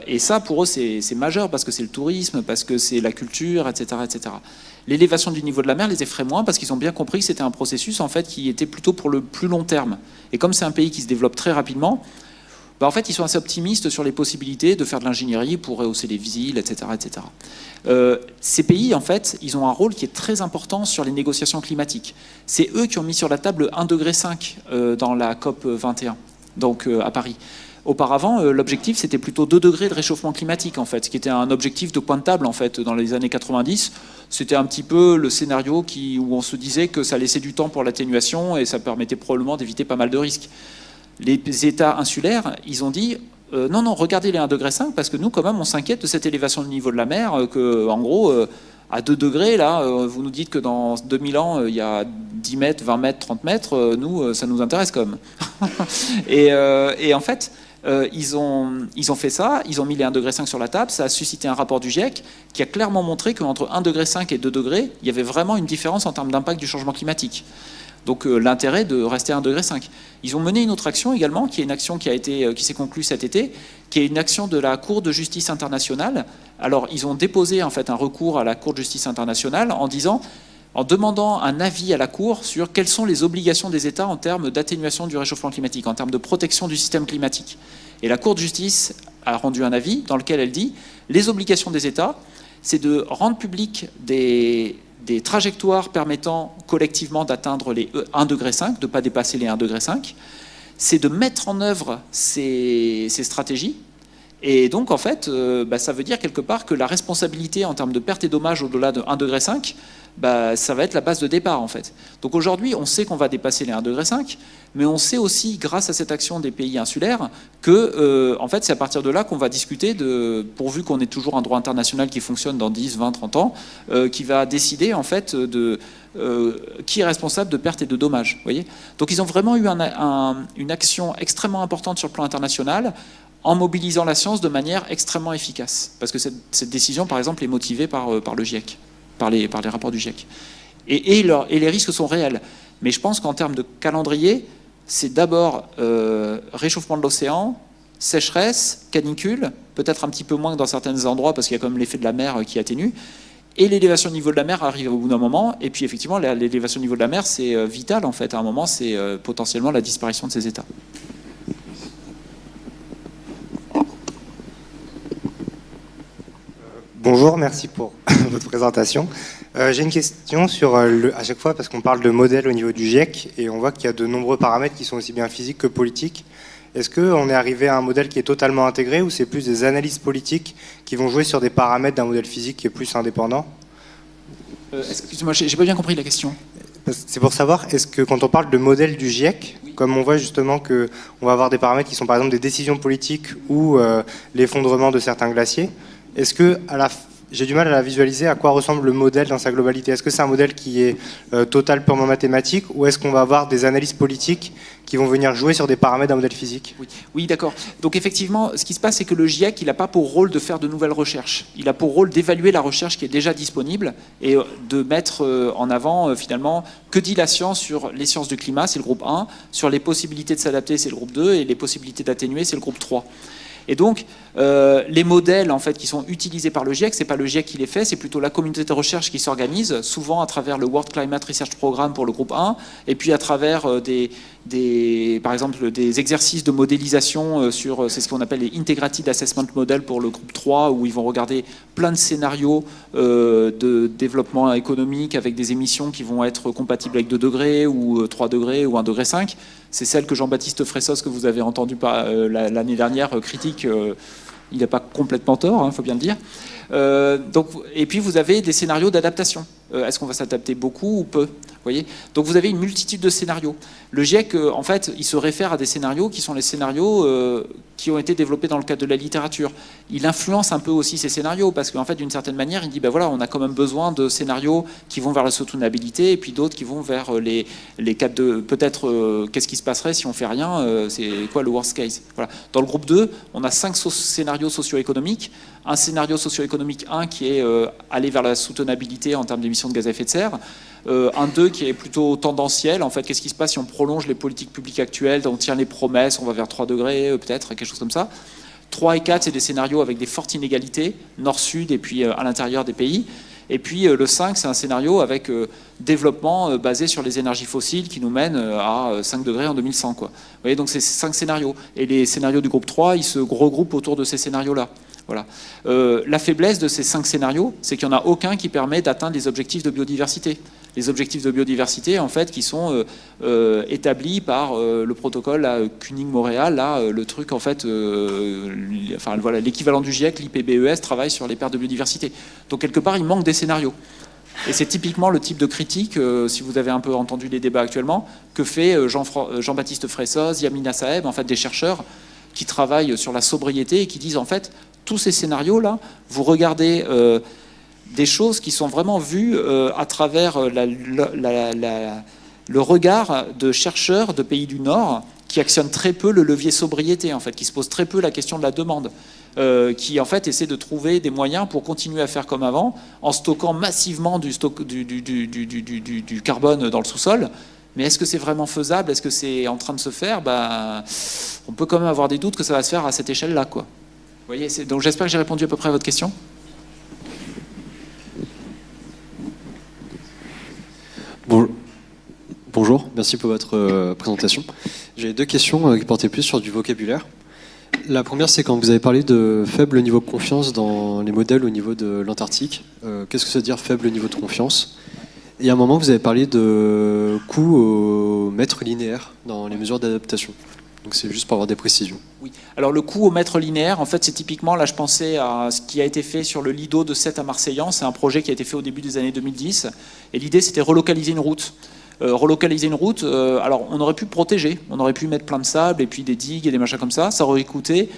Et ça, pour eux, c'est majeur parce que c'est le tourisme, parce que c'est la culture, etc., etc. L'élévation du niveau de la mer les effraie moins parce qu'ils ont bien compris que c'était un processus en fait qui était plutôt pour le plus long terme. Et comme c'est un pays qui se développe très rapidement, en fait, ils sont assez optimistes sur les possibilités de faire de l'ingénierie pour rehausser les îles, etc., etc. Ces pays, en fait, ils ont un rôle qui est très important sur les négociations climatiques. C'est eux qui ont mis sur la table 1,5 degré dans la COP 21, donc à Paris. Auparavant, l'objectif, c'était plutôt 2 degrés de réchauffement climatique, en fait, ce qui était un objectif de point de table, en fait, dans les années 90. C'était un petit peu le scénario où on se disait que ça laissait du temps pour l'atténuation et ça permettait probablement d'éviter pas mal de risques. Les États insulaires, ils ont dit non, regardez les 1,5 degré, parce que nous, quand même, on s'inquiète de cette élévation du niveau de la mer, que, en gros, à 2 degrés, là, vous nous dites que dans 2000 ans, il y a 10 mètres, 20 mètres, 30 mètres, nous, ça nous intéresse quand même. et en fait, ils ont fait ça, ils ont mis les 1,5 degré sur la table, ça a suscité un rapport du GIEC qui a clairement montré qu'entre 1,5 degré et 2 degrés, il y avait vraiment une différence en termes d'impact du changement climatique. Donc l'intérêt de rester à 1,5 degré. Ils ont mené une autre action également, qui est une action qui s'est conclue cet été, qui est une action de la Cour de justice internationale. Alors ils ont déposé en fait un recours à la Cour de justice internationale en demandant un avis à la Cour sur quelles sont les obligations des États en termes d'atténuation du réchauffement climatique, en termes de protection du système climatique. Et la Cour de justice a rendu un avis dans lequel elle dit les obligations des États, c'est de rendre public des trajectoires permettant collectivement d'atteindre les 1,5 degré, de ne pas dépasser les 1,5 degré, c'est de mettre en œuvre ces stratégies. Et donc, en fait, ça veut dire quelque part que la responsabilité en termes de pertes et dommages au-delà de 1,5 degré, ça va être la base de départ, en fait. Donc aujourd'hui, on sait qu'on va dépasser les 1,5 degré, mais on sait aussi, grâce à cette action des pays insulaires, que en fait, c'est à partir de là qu'on va discuter, pourvu qu'on ait toujours un droit international qui fonctionne dans 10, 20, 30 ans, qui va décider, en fait, qui est responsable de pertes et de dommages. Voyez. Donc ils ont vraiment eu une action extrêmement importante sur le plan international, en mobilisant la science de manière extrêmement efficace. Parce que cette décision, par exemple, est motivée par le GIEC, par les rapports du GIEC. Et les risques sont réels. Mais je pense qu'en termes de calendrier, c'est d'abord réchauffement de l'océan, sécheresse, canicule, peut-être un petit peu moins que dans certains endroits, parce qu'il y a quand même l'effet de la mer qui atténue, Et l'élévation du niveau de la mer arrive au bout d'un moment. Et puis effectivement, l'élévation du niveau de la mer, c'est vital en fait. À un moment, c'est potentiellement la disparition de ces États. Bonjour, merci pour votre présentation. J'ai une question sur, à chaque fois, parce qu'on parle de modèle au niveau du GIEC, et on voit qu'il y a de nombreux paramètres qui sont aussi bien physiques que politiques. Est-ce qu'on est arrivé à un modèle qui est totalement intégré, ou c'est plus des analyses politiques qui vont jouer sur des paramètres d'un modèle physique qui est plus indépendant? Excusez-moi, j'ai pas bien compris la question. C'est pour savoir, est-ce que quand on parle de modèle du GIEC, comme on voit justement qu'on va avoir des paramètres qui sont par exemple des décisions politiques ou l'effondrement de certains glaciers, est-ce que, j'ai du mal à la visualiser, à quoi ressemble le modèle dans sa globalité? Est-ce que c'est un modèle qui est total, purement mathématique, ou est-ce qu'on va avoir des analyses politiques qui vont venir jouer sur des paramètres d'un modèle physique? Oui, d'accord. Donc effectivement, ce qui se passe, c'est que le GIEC, il n'a pas pour rôle de faire de nouvelles recherches. Il a pour rôle d'évaluer la recherche qui est déjà disponible et de mettre en avant, finalement, que dit la science sur les sciences du climat, c'est le groupe 1, sur les possibilités de s'adapter, c'est le groupe 2, et les possibilités d'atténuer, c'est le groupe 3. Et donc, les modèles en fait, qui sont utilisés par le GIEC, ce n'est pas le GIEC qui les fait, c'est plutôt la communauté de recherche qui s'organise, souvent à travers le World Climate Research Programme pour le groupe 1, et puis à travers par exemple des exercices de modélisation sur c'est ce qu'on appelle les Integrated Assessment Models pour le groupe 3, où ils vont regarder plein de scénarios de développement économique avec des émissions qui vont être compatibles avec 2 degrés ou 3 degrés ou 1,5 degré. C'est celle que Jean-Baptiste Fressos, que vous avez entendu l'année dernière, critique. Il n'a pas complètement tort, il faut bien le dire. Et puis vous avez des scénarios d'adaptation. Est-ce qu'on va s'adapter beaucoup ou peu, voyez? Donc vous avez une multitude de scénarios. Le GIEC, en fait, il se réfère à des scénarios qui sont les scénarios qui ont été développés dans le cadre de la littérature. Il influence un peu aussi ces scénarios, parce qu'en fait, d'une certaine manière, il dit, ben voilà, on a quand même besoin de scénarios qui vont vers la soutenabilité, et puis d'autres qui vont vers les cas de, peut-être, qu'est-ce qui se passerait si on fait rien, c'est quoi le worst case. Voilà. Dans le groupe 2, on a 5 scénarios socio-économiques. Un scénario socio-économique 1 qui est aller vers la soutenabilité en termes d'émissions de gaz à effet de serre. Un 2 qui est plutôt tendanciel. En fait, qu'est-ce qui se passe si on prolonge les politiques publiques actuelles, on tient les promesses, on va vers 3 degrés peut-être, quelque chose comme ça. 3 et 4, c'est des scénarios avec des fortes inégalités, nord-sud et puis à l'intérieur des pays. Et puis le 5, c'est un scénario avec développement basé sur les énergies fossiles qui nous mène à 5 degrés en 2100. Quoi. Vous voyez, donc c'est 5 scénarios. Et les scénarios du groupe 3, ils se regroupent autour de ces scénarios-là. Voilà. La faiblesse de ces 5 scénarios, c'est qu'il n'y en a aucun qui permet d'atteindre les objectifs de biodiversité. Les objectifs de biodiversité, en fait, qui sont établis par le protocole Kuning-Montréal, le truc, en fait, enfin, voilà, l'équivalent du GIEC, l'IPBES, travaille sur les pertes de biodiversité. Donc, quelque part, il manque des scénarios. Et c'est typiquement le type de critique, si vous avez un peu entendu les débats actuellement, que fait Jean-Baptiste Fressos, Yamina Saeb, en fait, des chercheurs qui travaillent sur la sobriété et qui disent, en fait, tous ces scénarios-là, vous regardez des choses qui sont vraiment vues à travers le regard de chercheurs de pays du Nord qui actionnent très peu le levier sobriété, en fait, qui se posent très peu la question de la demande, qui, en fait, essaient de trouver des moyens pour continuer à faire comme avant, en stockant massivement du carbone dans le sous-sol. Mais est-ce que c'est vraiment faisable? Est-ce que c'est en train de se faire? On peut quand même avoir des doutes que ça va se faire à cette échelle-là, quoi. Vous voyez, donc j'espère que j'ai répondu à peu près à votre question. Bonjour, merci pour votre présentation. J'ai 2 questions qui portaient plus sur du vocabulaire. La première, c'est quand vous avez parlé de faible niveau de confiance dans les modèles au niveau de l'Antarctique. Qu'est-ce que ça veut dire faible niveau de confiance? Et à un moment, vous avez parlé de coût au mètre linéaire dans les mesures d'adaptation. Donc c'est juste pour avoir des précisions. Oui. Alors le coût au mètre linéaire, en fait, c'est typiquement, là je pensais à ce qui a été fait sur le Lido de Sète à Marseillan. C'est un projet qui a été fait au début des années 2010. Et l'idée, c'était relocaliser une route. Alors on aurait pu protéger, on aurait pu mettre plein de sable et puis des digues et des machins comme ça. Ça aurait coûté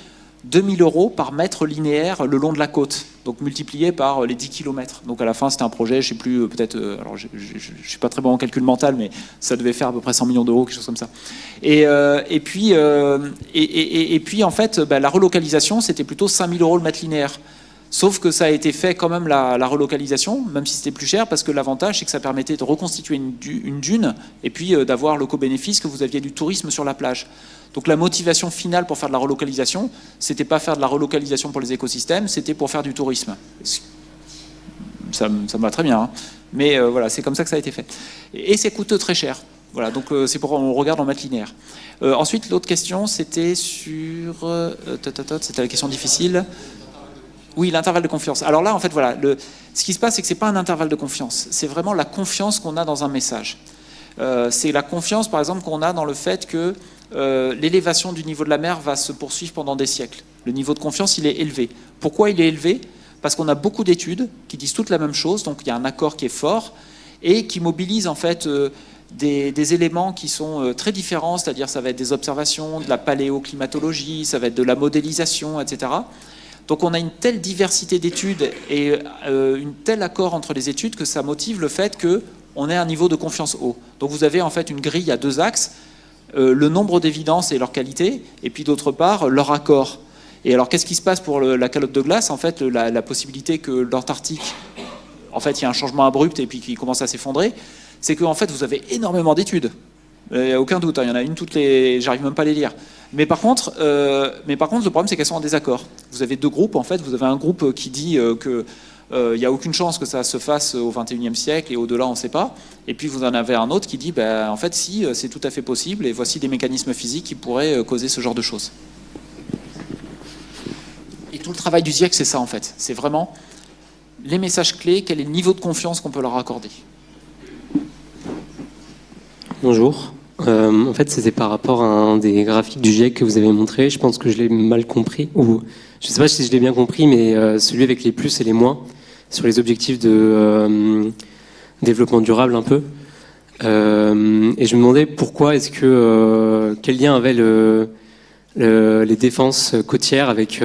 2 000 € par mètre linéaire le long de la côte, donc multiplié par les 10 km. Donc à la fin, c'était un projet, je ne sais plus, peut-être, alors je ne suis pas très bon en calcul mental, mais ça devait faire à peu près 100 millions d'euros, quelque chose comme ça. Et puis, en fait, la relocalisation, c'était plutôt 5 000 € le mètre linéaire. Sauf que ça a été fait quand même, la relocalisation, même si c'était plus cher, parce que l'avantage, c'est que ça permettait de reconstituer une dune, et puis d'avoir le co-bénéfice que vous aviez du tourisme sur la plage. Donc la motivation finale pour faire de la relocalisation, c'était pas faire de la relocalisation pour les écosystèmes, c'était pour faire du tourisme. ça me va très bien. Hein. Mais voilà, c'est comme ça que ça a été fait. Et c'est coûteux très cher. Voilà, donc c'est pour on regarde en maths linéaire. Ensuite, l'autre question, c'était sur... c'était la question difficile. Oui, l'intervalle de confiance. Alors là, en fait, voilà, ce qui se passe, c'est que ce n'est pas un intervalle de confiance. C'est vraiment la confiance qu'on a dans un message. C'est la confiance, par exemple, qu'on a dans le fait que l'élévation du niveau de la mer va se poursuivre pendant des siècles. Le niveau de confiance, il est élevé. Pourquoi il est élevé ? Parce qu'on a beaucoup d'études qui disent toutes la même chose, donc il y a un accord qui est fort et qui mobilise en fait des éléments qui sont très différents, c'est-à-dire ça va être des observations, de la paléoclimatologie, ça va être de la modélisation, etc. Donc on a une telle diversité d'études et un tel accord entre les études que ça motive le fait qu'on ait un niveau de confiance haut. Donc vous avez en fait une grille à deux axes, le nombre d'évidences et leur qualité, et puis d'autre part leur accord. Et alors qu'est-ce qui se passe pour la calotte de glace ? En fait, la possibilité que l'Antarctique, en fait, il y a un changement abrupt et puis qu'il commence à s'effondrer, c'est qu'en fait vous avez énormément d'études. Il n'y a aucun doute, hein, il y en a une toutes les... J'arrive même pas à les lire. Mais par contre, le problème, c'est qu'elles sont en désaccord. Vous avez deux groupes, en fait. Vous avez un groupe qui dit qu'il n'y a aucune chance que ça se fasse au XXIe siècle et au-delà, on ne sait pas. Et puis vous en avez un autre qui dit, en fait, si, c'est tout à fait possible et voici des mécanismes physiques qui pourraient causer ce genre de choses. Et tout le travail du GIEC, c'est ça, en fait. C'est vraiment les messages clés, quel est le niveau de confiance qu'on peut leur accorder. Bonjour. En fait, c'était par rapport à un des graphiques du GIEC que vous avez montré. Je pense que je l'ai mal compris, ou je ne sais pas si je l'ai bien compris, mais celui avec les plus et les moins, sur les objectifs de développement durable un peu. Et je me demandais pourquoi est-ce que... quel lien avaient les défenses côtières avec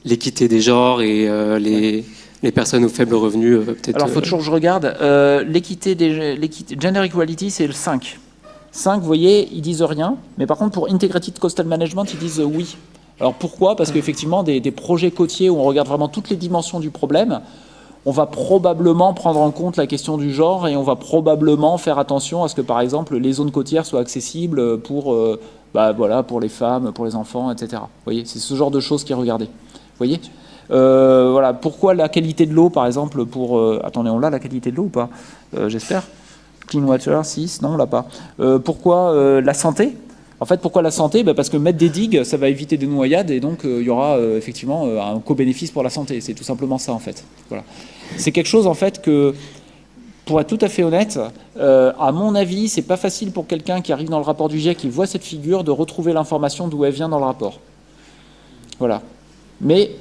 l'équité des genres et les personnes aux faibles revenus, peut-être. Alors, il faut toujours que je regarde. L'équité, gender equality, c'est le 5. 5, vous voyez, ils disent rien. Mais par contre, pour integrated coastal management, ils disent oui. Alors, pourquoi ? Parce qu'effectivement, des projets côtiers où on regarde vraiment toutes les dimensions du problème, on va probablement prendre en compte la question du genre et on va probablement faire attention à ce que, par exemple, les zones côtières soient accessibles pour les femmes, pour les enfants, etc. Vous voyez, c'est ce genre de choses qui est regardé. Vous voyez ? Voilà. Pourquoi la qualité de l'eau, par exemple, attendez, on l'a la qualité de l'eau ou pas ? J'espère. Clean water, 6, non, on l'a pas. Pourquoi la santé ? En fait, pourquoi la santé ? Parce que mettre des digues, ça va éviter des noyades et donc il y aura effectivement un co-bénéfice pour la santé. C'est tout simplement ça, en fait. Voilà. C'est quelque chose, en fait, que, pour être tout à fait honnête, à mon avis, c'est pas facile pour quelqu'un qui arrive dans le rapport du GIEC, qui voit cette figure, de retrouver l'information d'où elle vient dans le rapport. Voilà. Mais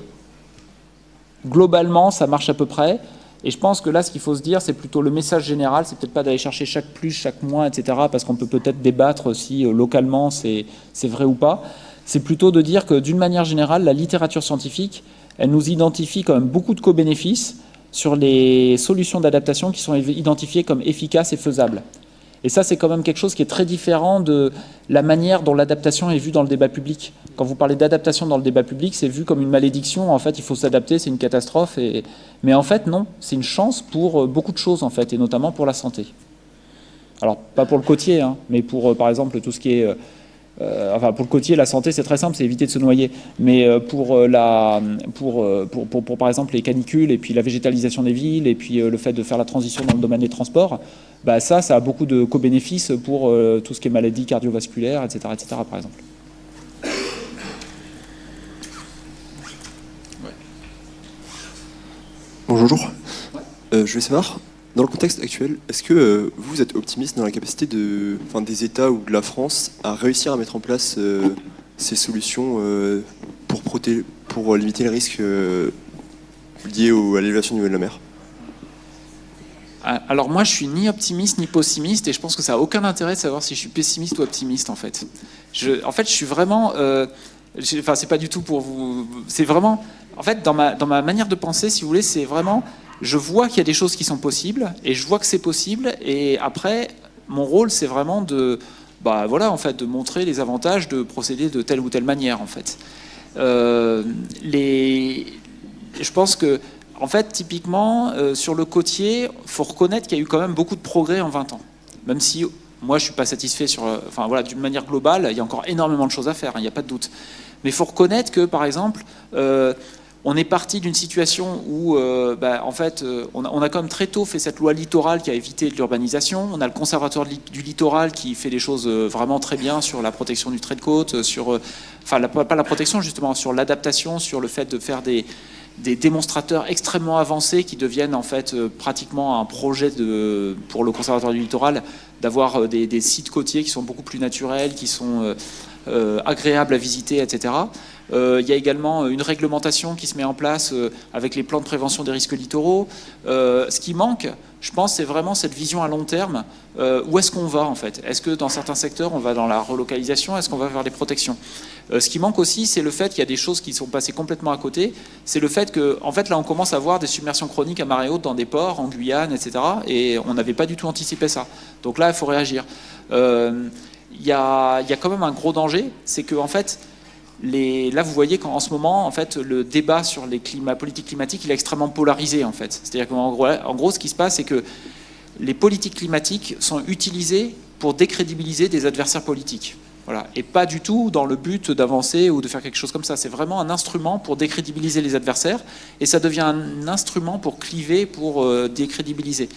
globalement, ça marche à peu près. Et je pense que là, ce qu'il faut se dire, c'est plutôt le message général. C'est peut-être pas d'aller chercher chaque plus, chaque moins, etc. Parce qu'on peut peut-être débattre si localement c'est vrai ou pas. C'est plutôt de dire que d'une manière générale, la littérature scientifique, elle nous identifie quand même beaucoup de co-bénéfices sur les solutions d'adaptation qui sont identifiées comme efficaces et faisables. Et ça, c'est quand même quelque chose qui est très différent de la manière dont l'adaptation est vue dans le débat public. Quand vous parlez d'adaptation dans le débat public, c'est vu comme une malédiction. En fait, il faut s'adapter, c'est une catastrophe. Mais en fait, non, c'est une chance pour beaucoup de choses, en fait, et notamment pour la santé. Alors, pas pour le côtier, hein, mais pour, par exemple, tout ce qui est... pour le côtier, la santé, c'est très simple, c'est éviter de se noyer. Mais pour par exemple, les canicules, et puis la végétalisation des villes, et puis le fait de faire la transition dans le domaine des transports, ça a beaucoup de co-bénéfices pour tout ce qui est maladies cardiovasculaires, etc., par exemple. Bonjour. Je voulais savoir, dans le contexte actuel, est-ce que vous êtes optimiste dans la capacité des États ou de la France à réussir à mettre en place ces solutions pour limiter les risques liés à l'élévation du niveau de la mer ? Alors moi, je suis ni optimiste ni pessimiste, et je pense que ça n'a aucun intérêt de savoir si je suis pessimiste ou optimiste, en fait. Je suis vraiment... c'est pas du tout pour vous... C'est vraiment... En fait, dans ma manière de penser, si vous voulez, c'est vraiment... Je vois qu'il y a des choses qui sont possibles, et je vois que c'est possible, et après, mon rôle, c'est vraiment de montrer les avantages de procéder de telle ou telle manière, en fait. Je pense que, en fait, typiquement, sur le côtier, il faut reconnaître qu'il y a eu quand même beaucoup de progrès en 20 ans. Même si, moi, je ne suis pas satisfait d'une manière globale, il y a encore énormément de choses à faire, il n'y a pas de doute. Mais il faut reconnaître que, par exemple, on est parti d'une situation où, en fait, on a quand même très tôt fait cette loi littorale qui a évité l'urbanisation. On a le conservatoire du littoral qui fait des choses vraiment très bien sur la protection du trait de côte, sur, pas la protection justement, sur l'adaptation, sur le fait de faire des démonstrateurs extrêmement avancés qui deviennent en fait pratiquement un projet pour le conservatoire du littoral, d'avoir des sites côtiers qui sont beaucoup plus naturels, qui sont agréables à visiter, etc. Il y a également une réglementation qui se met en place avec les plans de prévention des risques littoraux. Ce qui manque, je pense, c'est vraiment cette vision à long terme. Où est-ce qu'on va en fait? Est-ce que dans certains secteurs, on va dans la relocalisation? Est-ce qu'on va vers les protections? Ce qui manque aussi, c'est le fait qu'il y a des choses qui sont passées complètement à côté. C'est le fait que, en fait, là, on commence à voir des submersions chroniques à marée haute dans des ports, en Guyane, etc. Et on n'avait pas du tout anticipé ça. Donc là, il faut réagir. Il y a quand même un gros danger, c'est que en fait, là, vous voyez qu'en ce moment, en fait, le débat sur les politiques climatiques, il est extrêmement polarisé, en fait. C'est-à-dire qu'en gros, ce qui se passe, c'est que les politiques climatiques sont utilisées pour décrédibiliser des adversaires politiques. Voilà. Et pas du tout dans le but d'avancer ou de faire quelque chose comme ça. C'est vraiment un instrument pour décrédibiliser les adversaires, et ça devient un instrument pour cliver, pour décrédibiliser.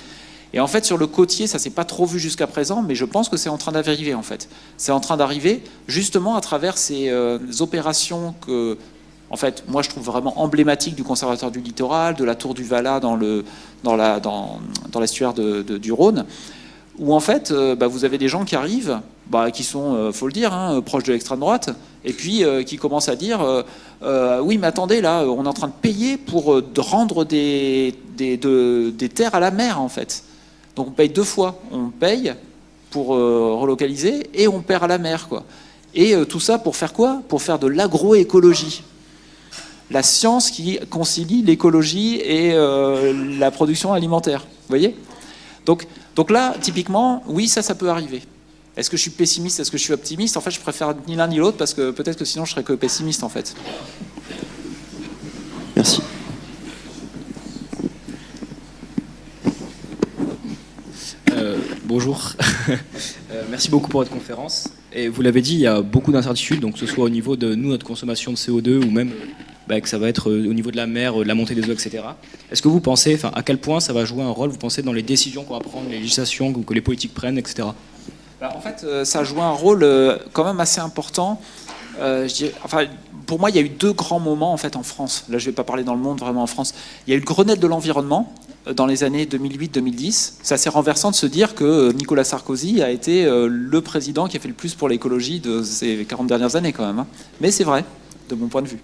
Et en fait, sur le côtier, ça s'est pas trop vu jusqu'à présent, mais je pense que c'est en train d'arriver, en fait. C'est en train d'arriver justement à travers ces opérations que, en fait, moi je trouve vraiment emblématiques du Conservatoire du littoral, de la Tour du Valat dans l'estuaire du Rhône, où en fait, vous avez des gens qui arrivent, qui sont, faut le dire, proches de l'extrême droite, et puis qui commencent à dire oui, mais attendez, là, on est en train de payer pour rendre des terres à la mer, en fait. Donc on paye deux fois. On paye pour relocaliser et on perd à la mer, quoi. Et tout ça pour faire quoi? Pour faire de l'agroécologie. La science qui concilie l'écologie et la production alimentaire. Vous voyez? Donc là, typiquement, oui, ça peut arriver. Est-ce que je suis pessimiste? Est-ce que je suis optimiste? En fait, je préfère ni l'un ni l'autre parce que peut-être que sinon je serais que pessimiste, en fait. Merci. Bonjour, merci beaucoup pour votre conférence. Et vous l'avez dit, il y a beaucoup d'incertitudes, donc que ce soit au niveau de notre consommation de CO2 ou même que ça va être au niveau de la mer, la montée des eaux, etc. Est-ce que vous pensez, à quel point ça va jouer un rôle, vous pensez, dans les décisions qu'on va prendre, les législations que les politiques prennent, etc. En fait, ça joue un rôle quand même assez important. Pour moi, il y a eu deux grands moments en fait en France. Là, je ne vais pas parler dans le monde, vraiment en France. Il y a eu le Grenelle de l'environnement dans les années 2008-2010. C'est assez renversant de se dire que Nicolas Sarkozy a été le président qui a fait le plus pour l'écologie de ces 40 dernières années quand même. Hein. Mais c'est vrai, de mon point de vue.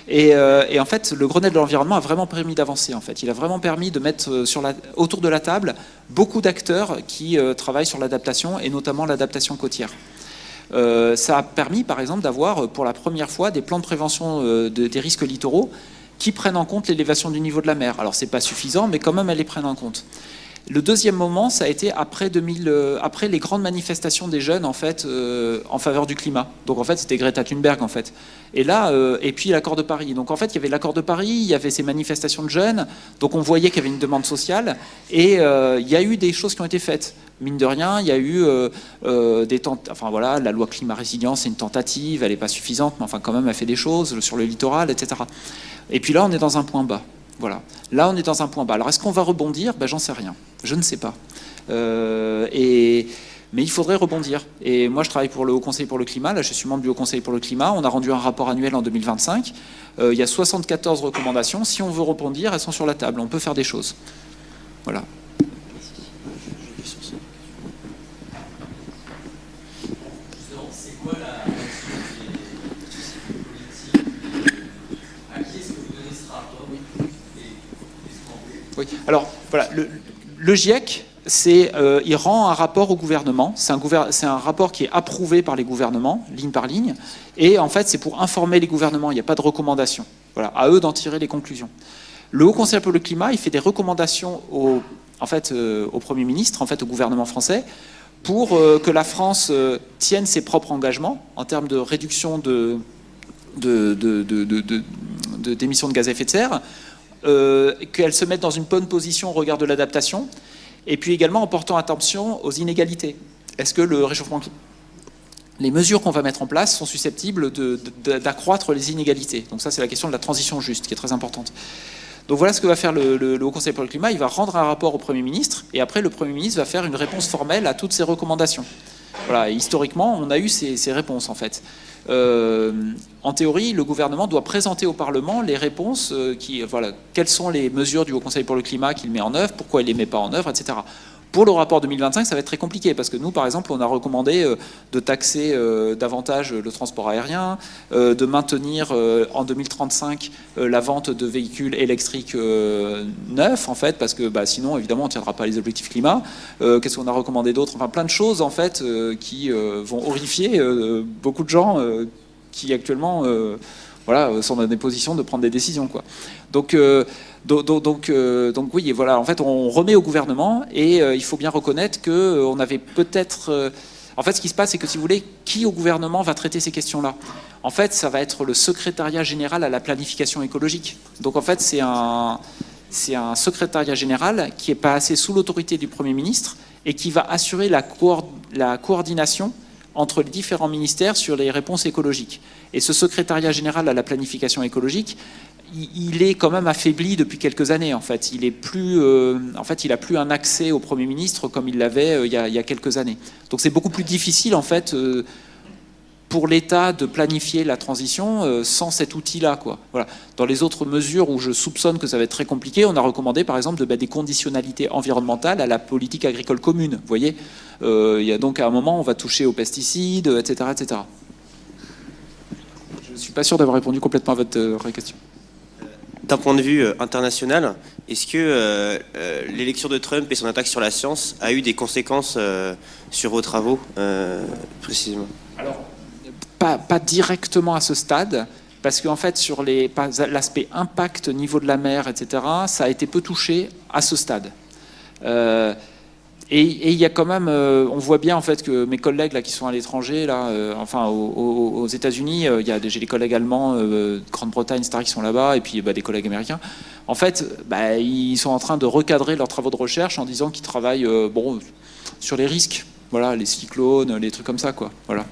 Et en fait, le Grenelle de l'environnement a vraiment permis d'avancer. En fait, il a vraiment permis de mettre autour de la table beaucoup d'acteurs qui travaillent sur l'adaptation et notamment l'adaptation côtière. Ça a permis, par exemple, d'avoir pour la première fois des plans de prévention des risques littoraux qui prennent en compte l'élévation du niveau de la mer. Alors, c'est pas suffisant, mais quand même, elles les prennent en compte. Le deuxième moment, ça a été après les grandes manifestations des jeunes en fait en faveur du climat. Donc en fait, c'était Greta Thunberg en fait. Et là, et puis l'accord de Paris. Donc en fait, il y avait l'accord de Paris, il y avait ces manifestations de jeunes. Donc on voyait qu'il y avait une demande sociale et il y a eu des choses qui ont été faites. Mine de rien, il y a eu la loi climat résilience, c'est une tentative, elle n'est pas suffisante, mais enfin quand même, elle fait des choses sur le littoral, etc. Et puis là, on est dans un point bas. Voilà. Là, on est dans un point bas. Alors, est-ce qu'on va rebondir? J'en sais rien. Je ne sais pas. Mais il faudrait rebondir. Et moi, je travaille pour le Haut Conseil pour le climat. Là, je suis membre du Haut Conseil pour le climat. On a rendu un rapport annuel en 2025. Il y a 74 recommandations. Si on veut rebondir, elles sont sur la table. On peut faire des choses. Voilà. Oui. Alors, voilà, le GIEC, il rend un rapport au gouvernement. C'est un rapport qui est approuvé par les gouvernements, ligne par ligne. Et en fait, c'est pour informer les gouvernements. Il n'y a pas de recommandations. Voilà, à eux d'en tirer les conclusions. Le Haut Conseil pour le climat, il fait des recommandations au Premier ministre, en fait, au gouvernement français, pour que la France tienne ses propres engagements en termes de réduction d'émissions de gaz à effet de serre. Qu'elle se mette dans une bonne position au regard de l'adaptation, et puis également en portant attention aux inégalités. Est-ce que le réchauffement les mesures qu'on va mettre en place sont susceptibles d'accroître les inégalités. Donc ça, c'est la question de la transition juste, qui est très importante. Donc voilà ce que va faire le Haut Conseil pour le climat. Il va rendre un rapport au Premier ministre, et après, le Premier ministre va faire une réponse formelle à toutes ces recommandations. Voilà, et historiquement, on a eu ces réponses, en fait. En théorie, le gouvernement doit présenter au Parlement les réponses, quelles sont les mesures du Haut Conseil pour le climat qu'il met en œuvre, pourquoi il ne les met pas en œuvre, etc. Pour le rapport 2025, ça va être très compliqué, parce que nous, par exemple, on a recommandé de taxer davantage le transport aérien, de maintenir en 2035 la vente de véhicules électriques neufs, en fait, parce que sinon, évidemment, on ne tiendra pas les objectifs climat. Qu'est-ce qu'on a recommandé d'autre? Enfin, plein de choses, en fait, qui vont horrifier beaucoup de gens qui, actuellement, sont dans des positions de prendre des décisions, quoi. Donc oui, et voilà, en fait, on remet au gouvernement, et il faut bien reconnaître qu'on avait peut-être... en fait, ce qui se passe, c'est que, si vous voulez, qui au gouvernement va traiter ces questions-là? En fait, ça va être le secrétariat général à la planification écologique. Donc, en fait, c'est un secrétariat général qui est passé sous l'autorité du Premier ministre et qui va assurer la coordination entre les différents ministères sur les réponses écologiques. Et ce secrétariat général à la planification écologique, il est quand même affaibli depuis quelques années, en fait. Il a plus un accès au Premier ministre comme il l'avait il y a quelques années. Donc c'est beaucoup plus difficile, en fait, pour l'État de planifier la transition sans cet outil-là, quoi. Voilà. Dans les autres mesures où je soupçonne que ça va être très compliqué, on a recommandé, par exemple, de mettre des conditionnalités environnementales à la politique agricole commune. Vous voyez, il y a donc à un moment, on va toucher aux pesticides, etc., etc. Je ne suis pas sûr d'avoir répondu complètement à votre question. D'un point de vue international, est-ce que l'élection de Trump et son attaque sur la science a eu des conséquences sur vos travaux, précisément? Alors, pas directement à ce stade, parce qu'en fait, sur l'aspect impact, niveau de la mer, etc., ça a été peu touché à ce stade. Et il y a quand même, on voit bien, en fait, que mes collègues là qui sont à l'étranger, là, aux États-Unis, j'ai des collègues allemands, Grande-Bretagne, etc., qui sont là-bas, et puis des collègues américains. En fait, ils sont en train de recadrer leurs travaux de recherche en disant qu'ils travaillent, sur les risques, voilà, les cyclones, les trucs comme ça, quoi. Voilà.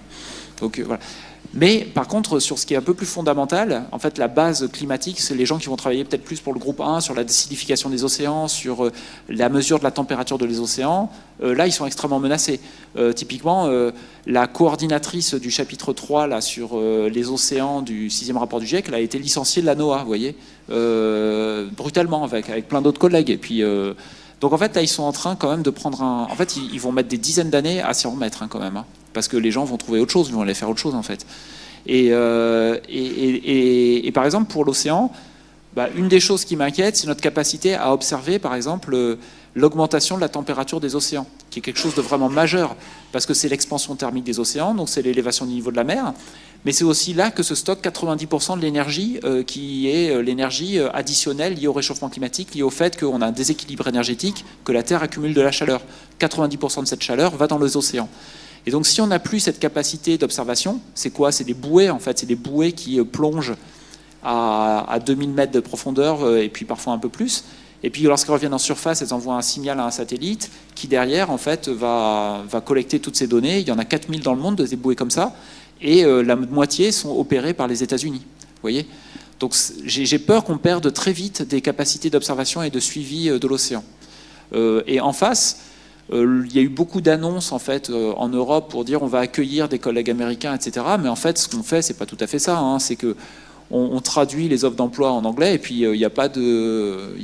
Donc voilà. Mais par contre, sur ce qui est un peu plus fondamental, en fait, la base climatique, c'est les gens qui vont travailler peut-être plus pour le groupe 1, sur la décidification des océans, sur la mesure de la température de les océans. Là, ils sont extrêmement menacés. Typiquement, la coordinatrice du chapitre 3 là, sur les océans du 6e rapport du GIEC, elle a été licenciée de la NOAA, vous voyez, brutalement, avec plein d'autres collègues. Et puis... donc en fait, là, ils sont en train quand même de prendre un... En fait, ils vont mettre des dizaines d'années à s'y remettre, quand même. Parce que les gens vont trouver autre chose, ils vont aller faire autre chose, en fait. Et par exemple, pour l'océan, une des choses qui m'inquiète, c'est notre capacité à observer, par exemple, l'augmentation de la température des océans, qui est quelque chose de vraiment majeur, parce que c'est l'expansion thermique des océans, donc c'est l'élévation du niveau de la mer, mais c'est aussi là que se stocke 90% de l'énergie, qui est l'énergie additionnelle liée au réchauffement climatique, liée au fait qu'on a un déséquilibre énergétique, que la Terre accumule de la chaleur. 90% de cette chaleur va dans les océans. Et donc si on n'a plus cette capacité d'observation, c'est quoi? C'est des bouées, en fait, c'est des bouées qui plongent à 2000 mètres de profondeur, et puis parfois un peu plus. Et puis lorsqu'elles reviennent en surface, elles envoient un signal à un satellite qui derrière, en fait, va collecter toutes ces données. Il y en a 4000 dans le monde, des bouées comme ça, et la moitié sont opérées par les États-Unis. Vous voyez? Donc j'ai peur qu'on perde très vite des capacités d'observation et de suivi de l'océan. Et en face, il y a eu beaucoup d'annonces, en fait, en Europe pour dire on va accueillir des collègues américains, etc. Mais en fait, ce qu'on fait, c'est pas tout à fait ça. C'est que on traduit les offres d'emploi en anglais, et puis il n'y a pas de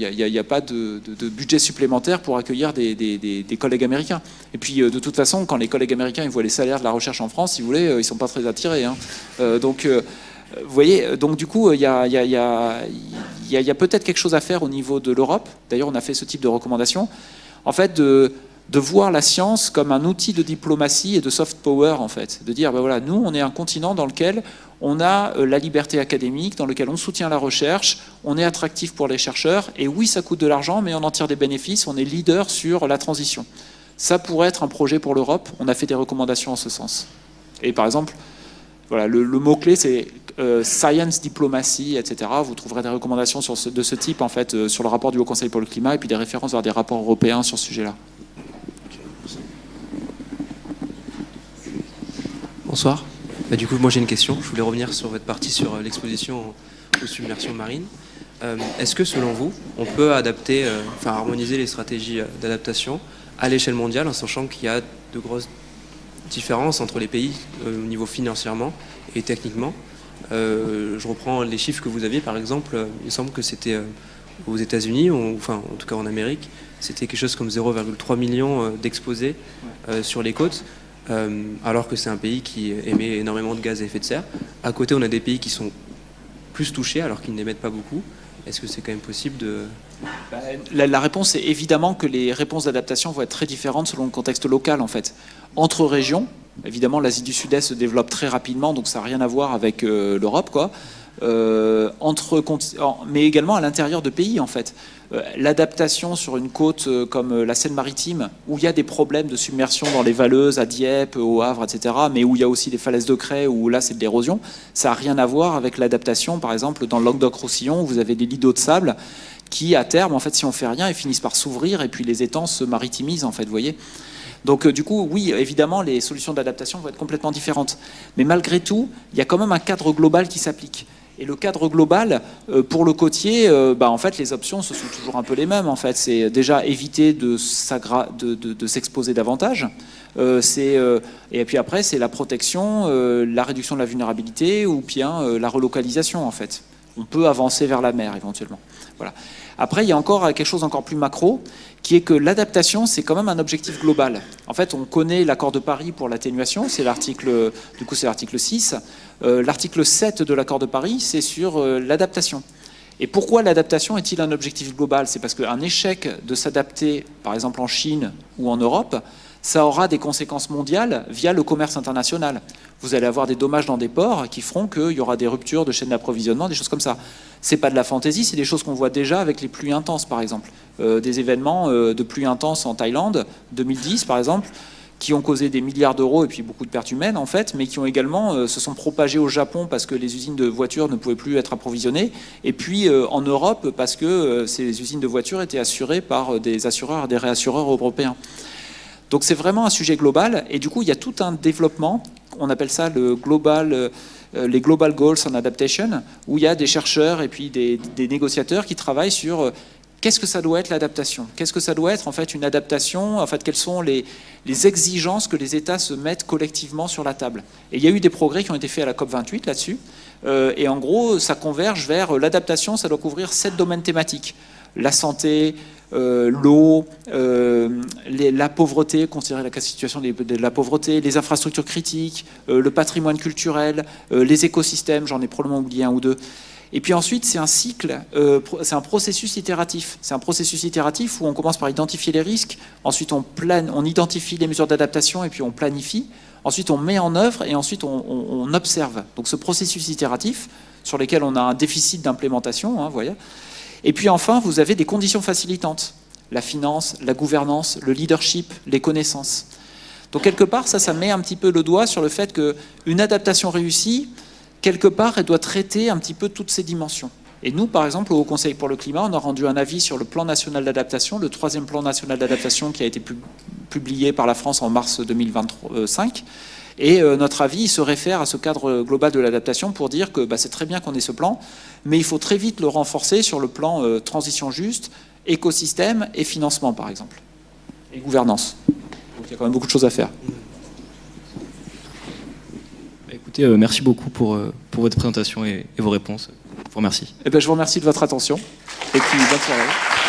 budget supplémentaire pour accueillir des collègues américains. Et puis de toute façon, quand les collègues américains ils voient les salaires de la recherche en France, si vous voulez, ils sont pas très attirés. Donc vous voyez, donc du coup, il y a peut-être quelque chose à faire au niveau de l'Europe. D'ailleurs, on a fait ce type de recommandation. En fait, de voir la science comme un outil de diplomatie et de soft power, en fait. De dire, voilà, nous, on est un continent dans lequel on a la liberté académique, dans lequel on soutient la recherche, on est attractif pour les chercheurs, et oui, ça coûte de l'argent, mais on en tire des bénéfices, on est leader sur la transition. Ça pourrait être un projet pour l'Europe, on a fait des recommandations en ce sens. Et par exemple, voilà, le mot-clé, c'est science, diplomatie, etc. Vous trouverez des recommandations de ce type, en fait, sur le rapport du Haut Conseil pour le climat, et puis des références vers des rapports européens sur ce sujet-là. Bonsoir. Du coup, moi j'ai une question. Je voulais revenir sur votre partie sur l'exposition aux submersions marines. Est-ce que selon vous, on peut adapter, harmoniser les stratégies d'adaptation à l'échelle mondiale, en sachant qu'il y a de grosses différences entre les pays au niveau financièrement et techniquement? Je reprends les chiffres que vous aviez, par exemple, il me semble que c'était aux États-Unis, en tout cas en Amérique, c'était quelque chose comme 0,3 million d'exposés sur les côtes, alors que c'est un pays qui émet énormément de gaz à effet de serre. À côté, on a des pays qui sont plus touchés alors qu'ils n'émettent pas beaucoup. Est-ce que c'est quand même possible de... La réponse est évidemment que les réponses d'adaptation vont être très différentes selon le contexte local, en fait. Entre régions, évidemment, l'Asie du Sud-Est se développe très rapidement, donc ça n'a rien à voir avec l'Europe, quoi. Mais également à l'intérieur de pays, en fait. L'adaptation sur une côte comme la Seine-Maritime, où il y a des problèmes de submersion dans les Valleuses, à Dieppe, au Havre, etc., mais où il y a aussi des falaises de craie, où là c'est de l'érosion, ça n'a rien à voir avec l'adaptation, par exemple, dans le Languedoc-Roussillon, où vous avez des lits d'eau de sable qui, à terme, en fait, si on fait rien, ils finissent par s'ouvrir, et puis les étangs se maritimisent, en fait, vous voyez. Donc du coup, oui, évidemment, les solutions d'adaptation vont être complètement différentes. Mais malgré tout, il y a quand même un cadre global qui s'applique. Et le cadre global, pour le côtier, en fait, les options, ce sont toujours un peu les mêmes. En fait, c'est déjà éviter de s'exposer davantage. Et puis après, c'est la protection, la réduction de la vulnérabilité ou bien la relocalisation, en fait. On peut avancer vers la mer, éventuellement. Voilà. Après, il y a encore quelque chose d'encore plus macro, qui est que l'adaptation, c'est quand même un objectif global. En fait, on connaît l'accord de Paris pour l'atténuation, c'est l'article 6. L'article 7 de l'accord de Paris, c'est sur l'adaptation. Et pourquoi l'adaptation est-il un objectif global? C'est parce qu'un échec de s'adapter, par exemple en Chine ou en Europe, ça aura des conséquences mondiales via le commerce international. Vous allez avoir des dommages dans des ports qui feront qu'il y aura des ruptures de chaînes d'approvisionnement, des choses comme ça. C'est pas de la fantaisie, c'est des choses qu'on voit déjà avec les pluies intenses, par exemple. Des événements de pluies intenses en Thaïlande, 2010 par exemple, qui ont causé des milliards d'euros et puis beaucoup de pertes humaines en fait, mais qui ont également se sont propagés au Japon parce que les usines de voitures ne pouvaient plus être approvisionnées, et puis en Europe parce que ces usines de voitures étaient assurées par des assureurs, des réassureurs européens. Donc c'est vraiment un sujet global, et du coup il y a tout un développement, on appelle ça les Global Goals on Adaptation, où il y a des chercheurs et puis des négociateurs qui travaillent sur qu'est-ce que ça doit être l'adaptation, qu'est-ce que ça doit être en fait une adaptation, en fait quelles sont les exigences que les États se mettent collectivement sur la table. Et il y a eu des progrès qui ont été faits à la COP28 là-dessus, et en gros ça converge vers l'adaptation, ça doit couvrir 7 domaines thématiques: la santé, l'eau, la pauvreté, considérer la situation de la pauvreté, les infrastructures critiques, le patrimoine culturel, les écosystèmes, j'en ai probablement oublié un ou deux. Et puis ensuite, c'est un cycle, c'est un processus itératif. C'est un processus itératif où on commence par identifier les risques, ensuite on identifie les mesures d'adaptation et puis on planifie, ensuite on met en œuvre et ensuite on observe. Donc ce processus itératif, sur lequel on a un déficit d'implémentation, vous voyez. Et puis enfin, vous avez des conditions facilitantes: la finance, la gouvernance, le leadership, les connaissances. Donc quelque part, ça met un petit peu le doigt sur le fait qu'une adaptation réussie, quelque part, elle doit traiter un petit peu toutes ces dimensions. Et nous, par exemple, au Haut Conseil pour le climat, on a rendu un avis sur le plan national d'adaptation, le 3e plan national d'adaptation qui a été publié par la France en mars 2025. Et notre avis se réfère à ce cadre global de l'adaptation pour dire que c'est très bien qu'on ait ce plan, mais il faut très vite le renforcer sur le plan transition juste, écosystème et financement, par exemple, et gouvernance. Donc il y a quand même beaucoup de choses à faire. Écoutez, merci beaucoup pour votre présentation et vos réponses. Je vous remercie. Je vous remercie de votre attention. Et puis, bonne soirée.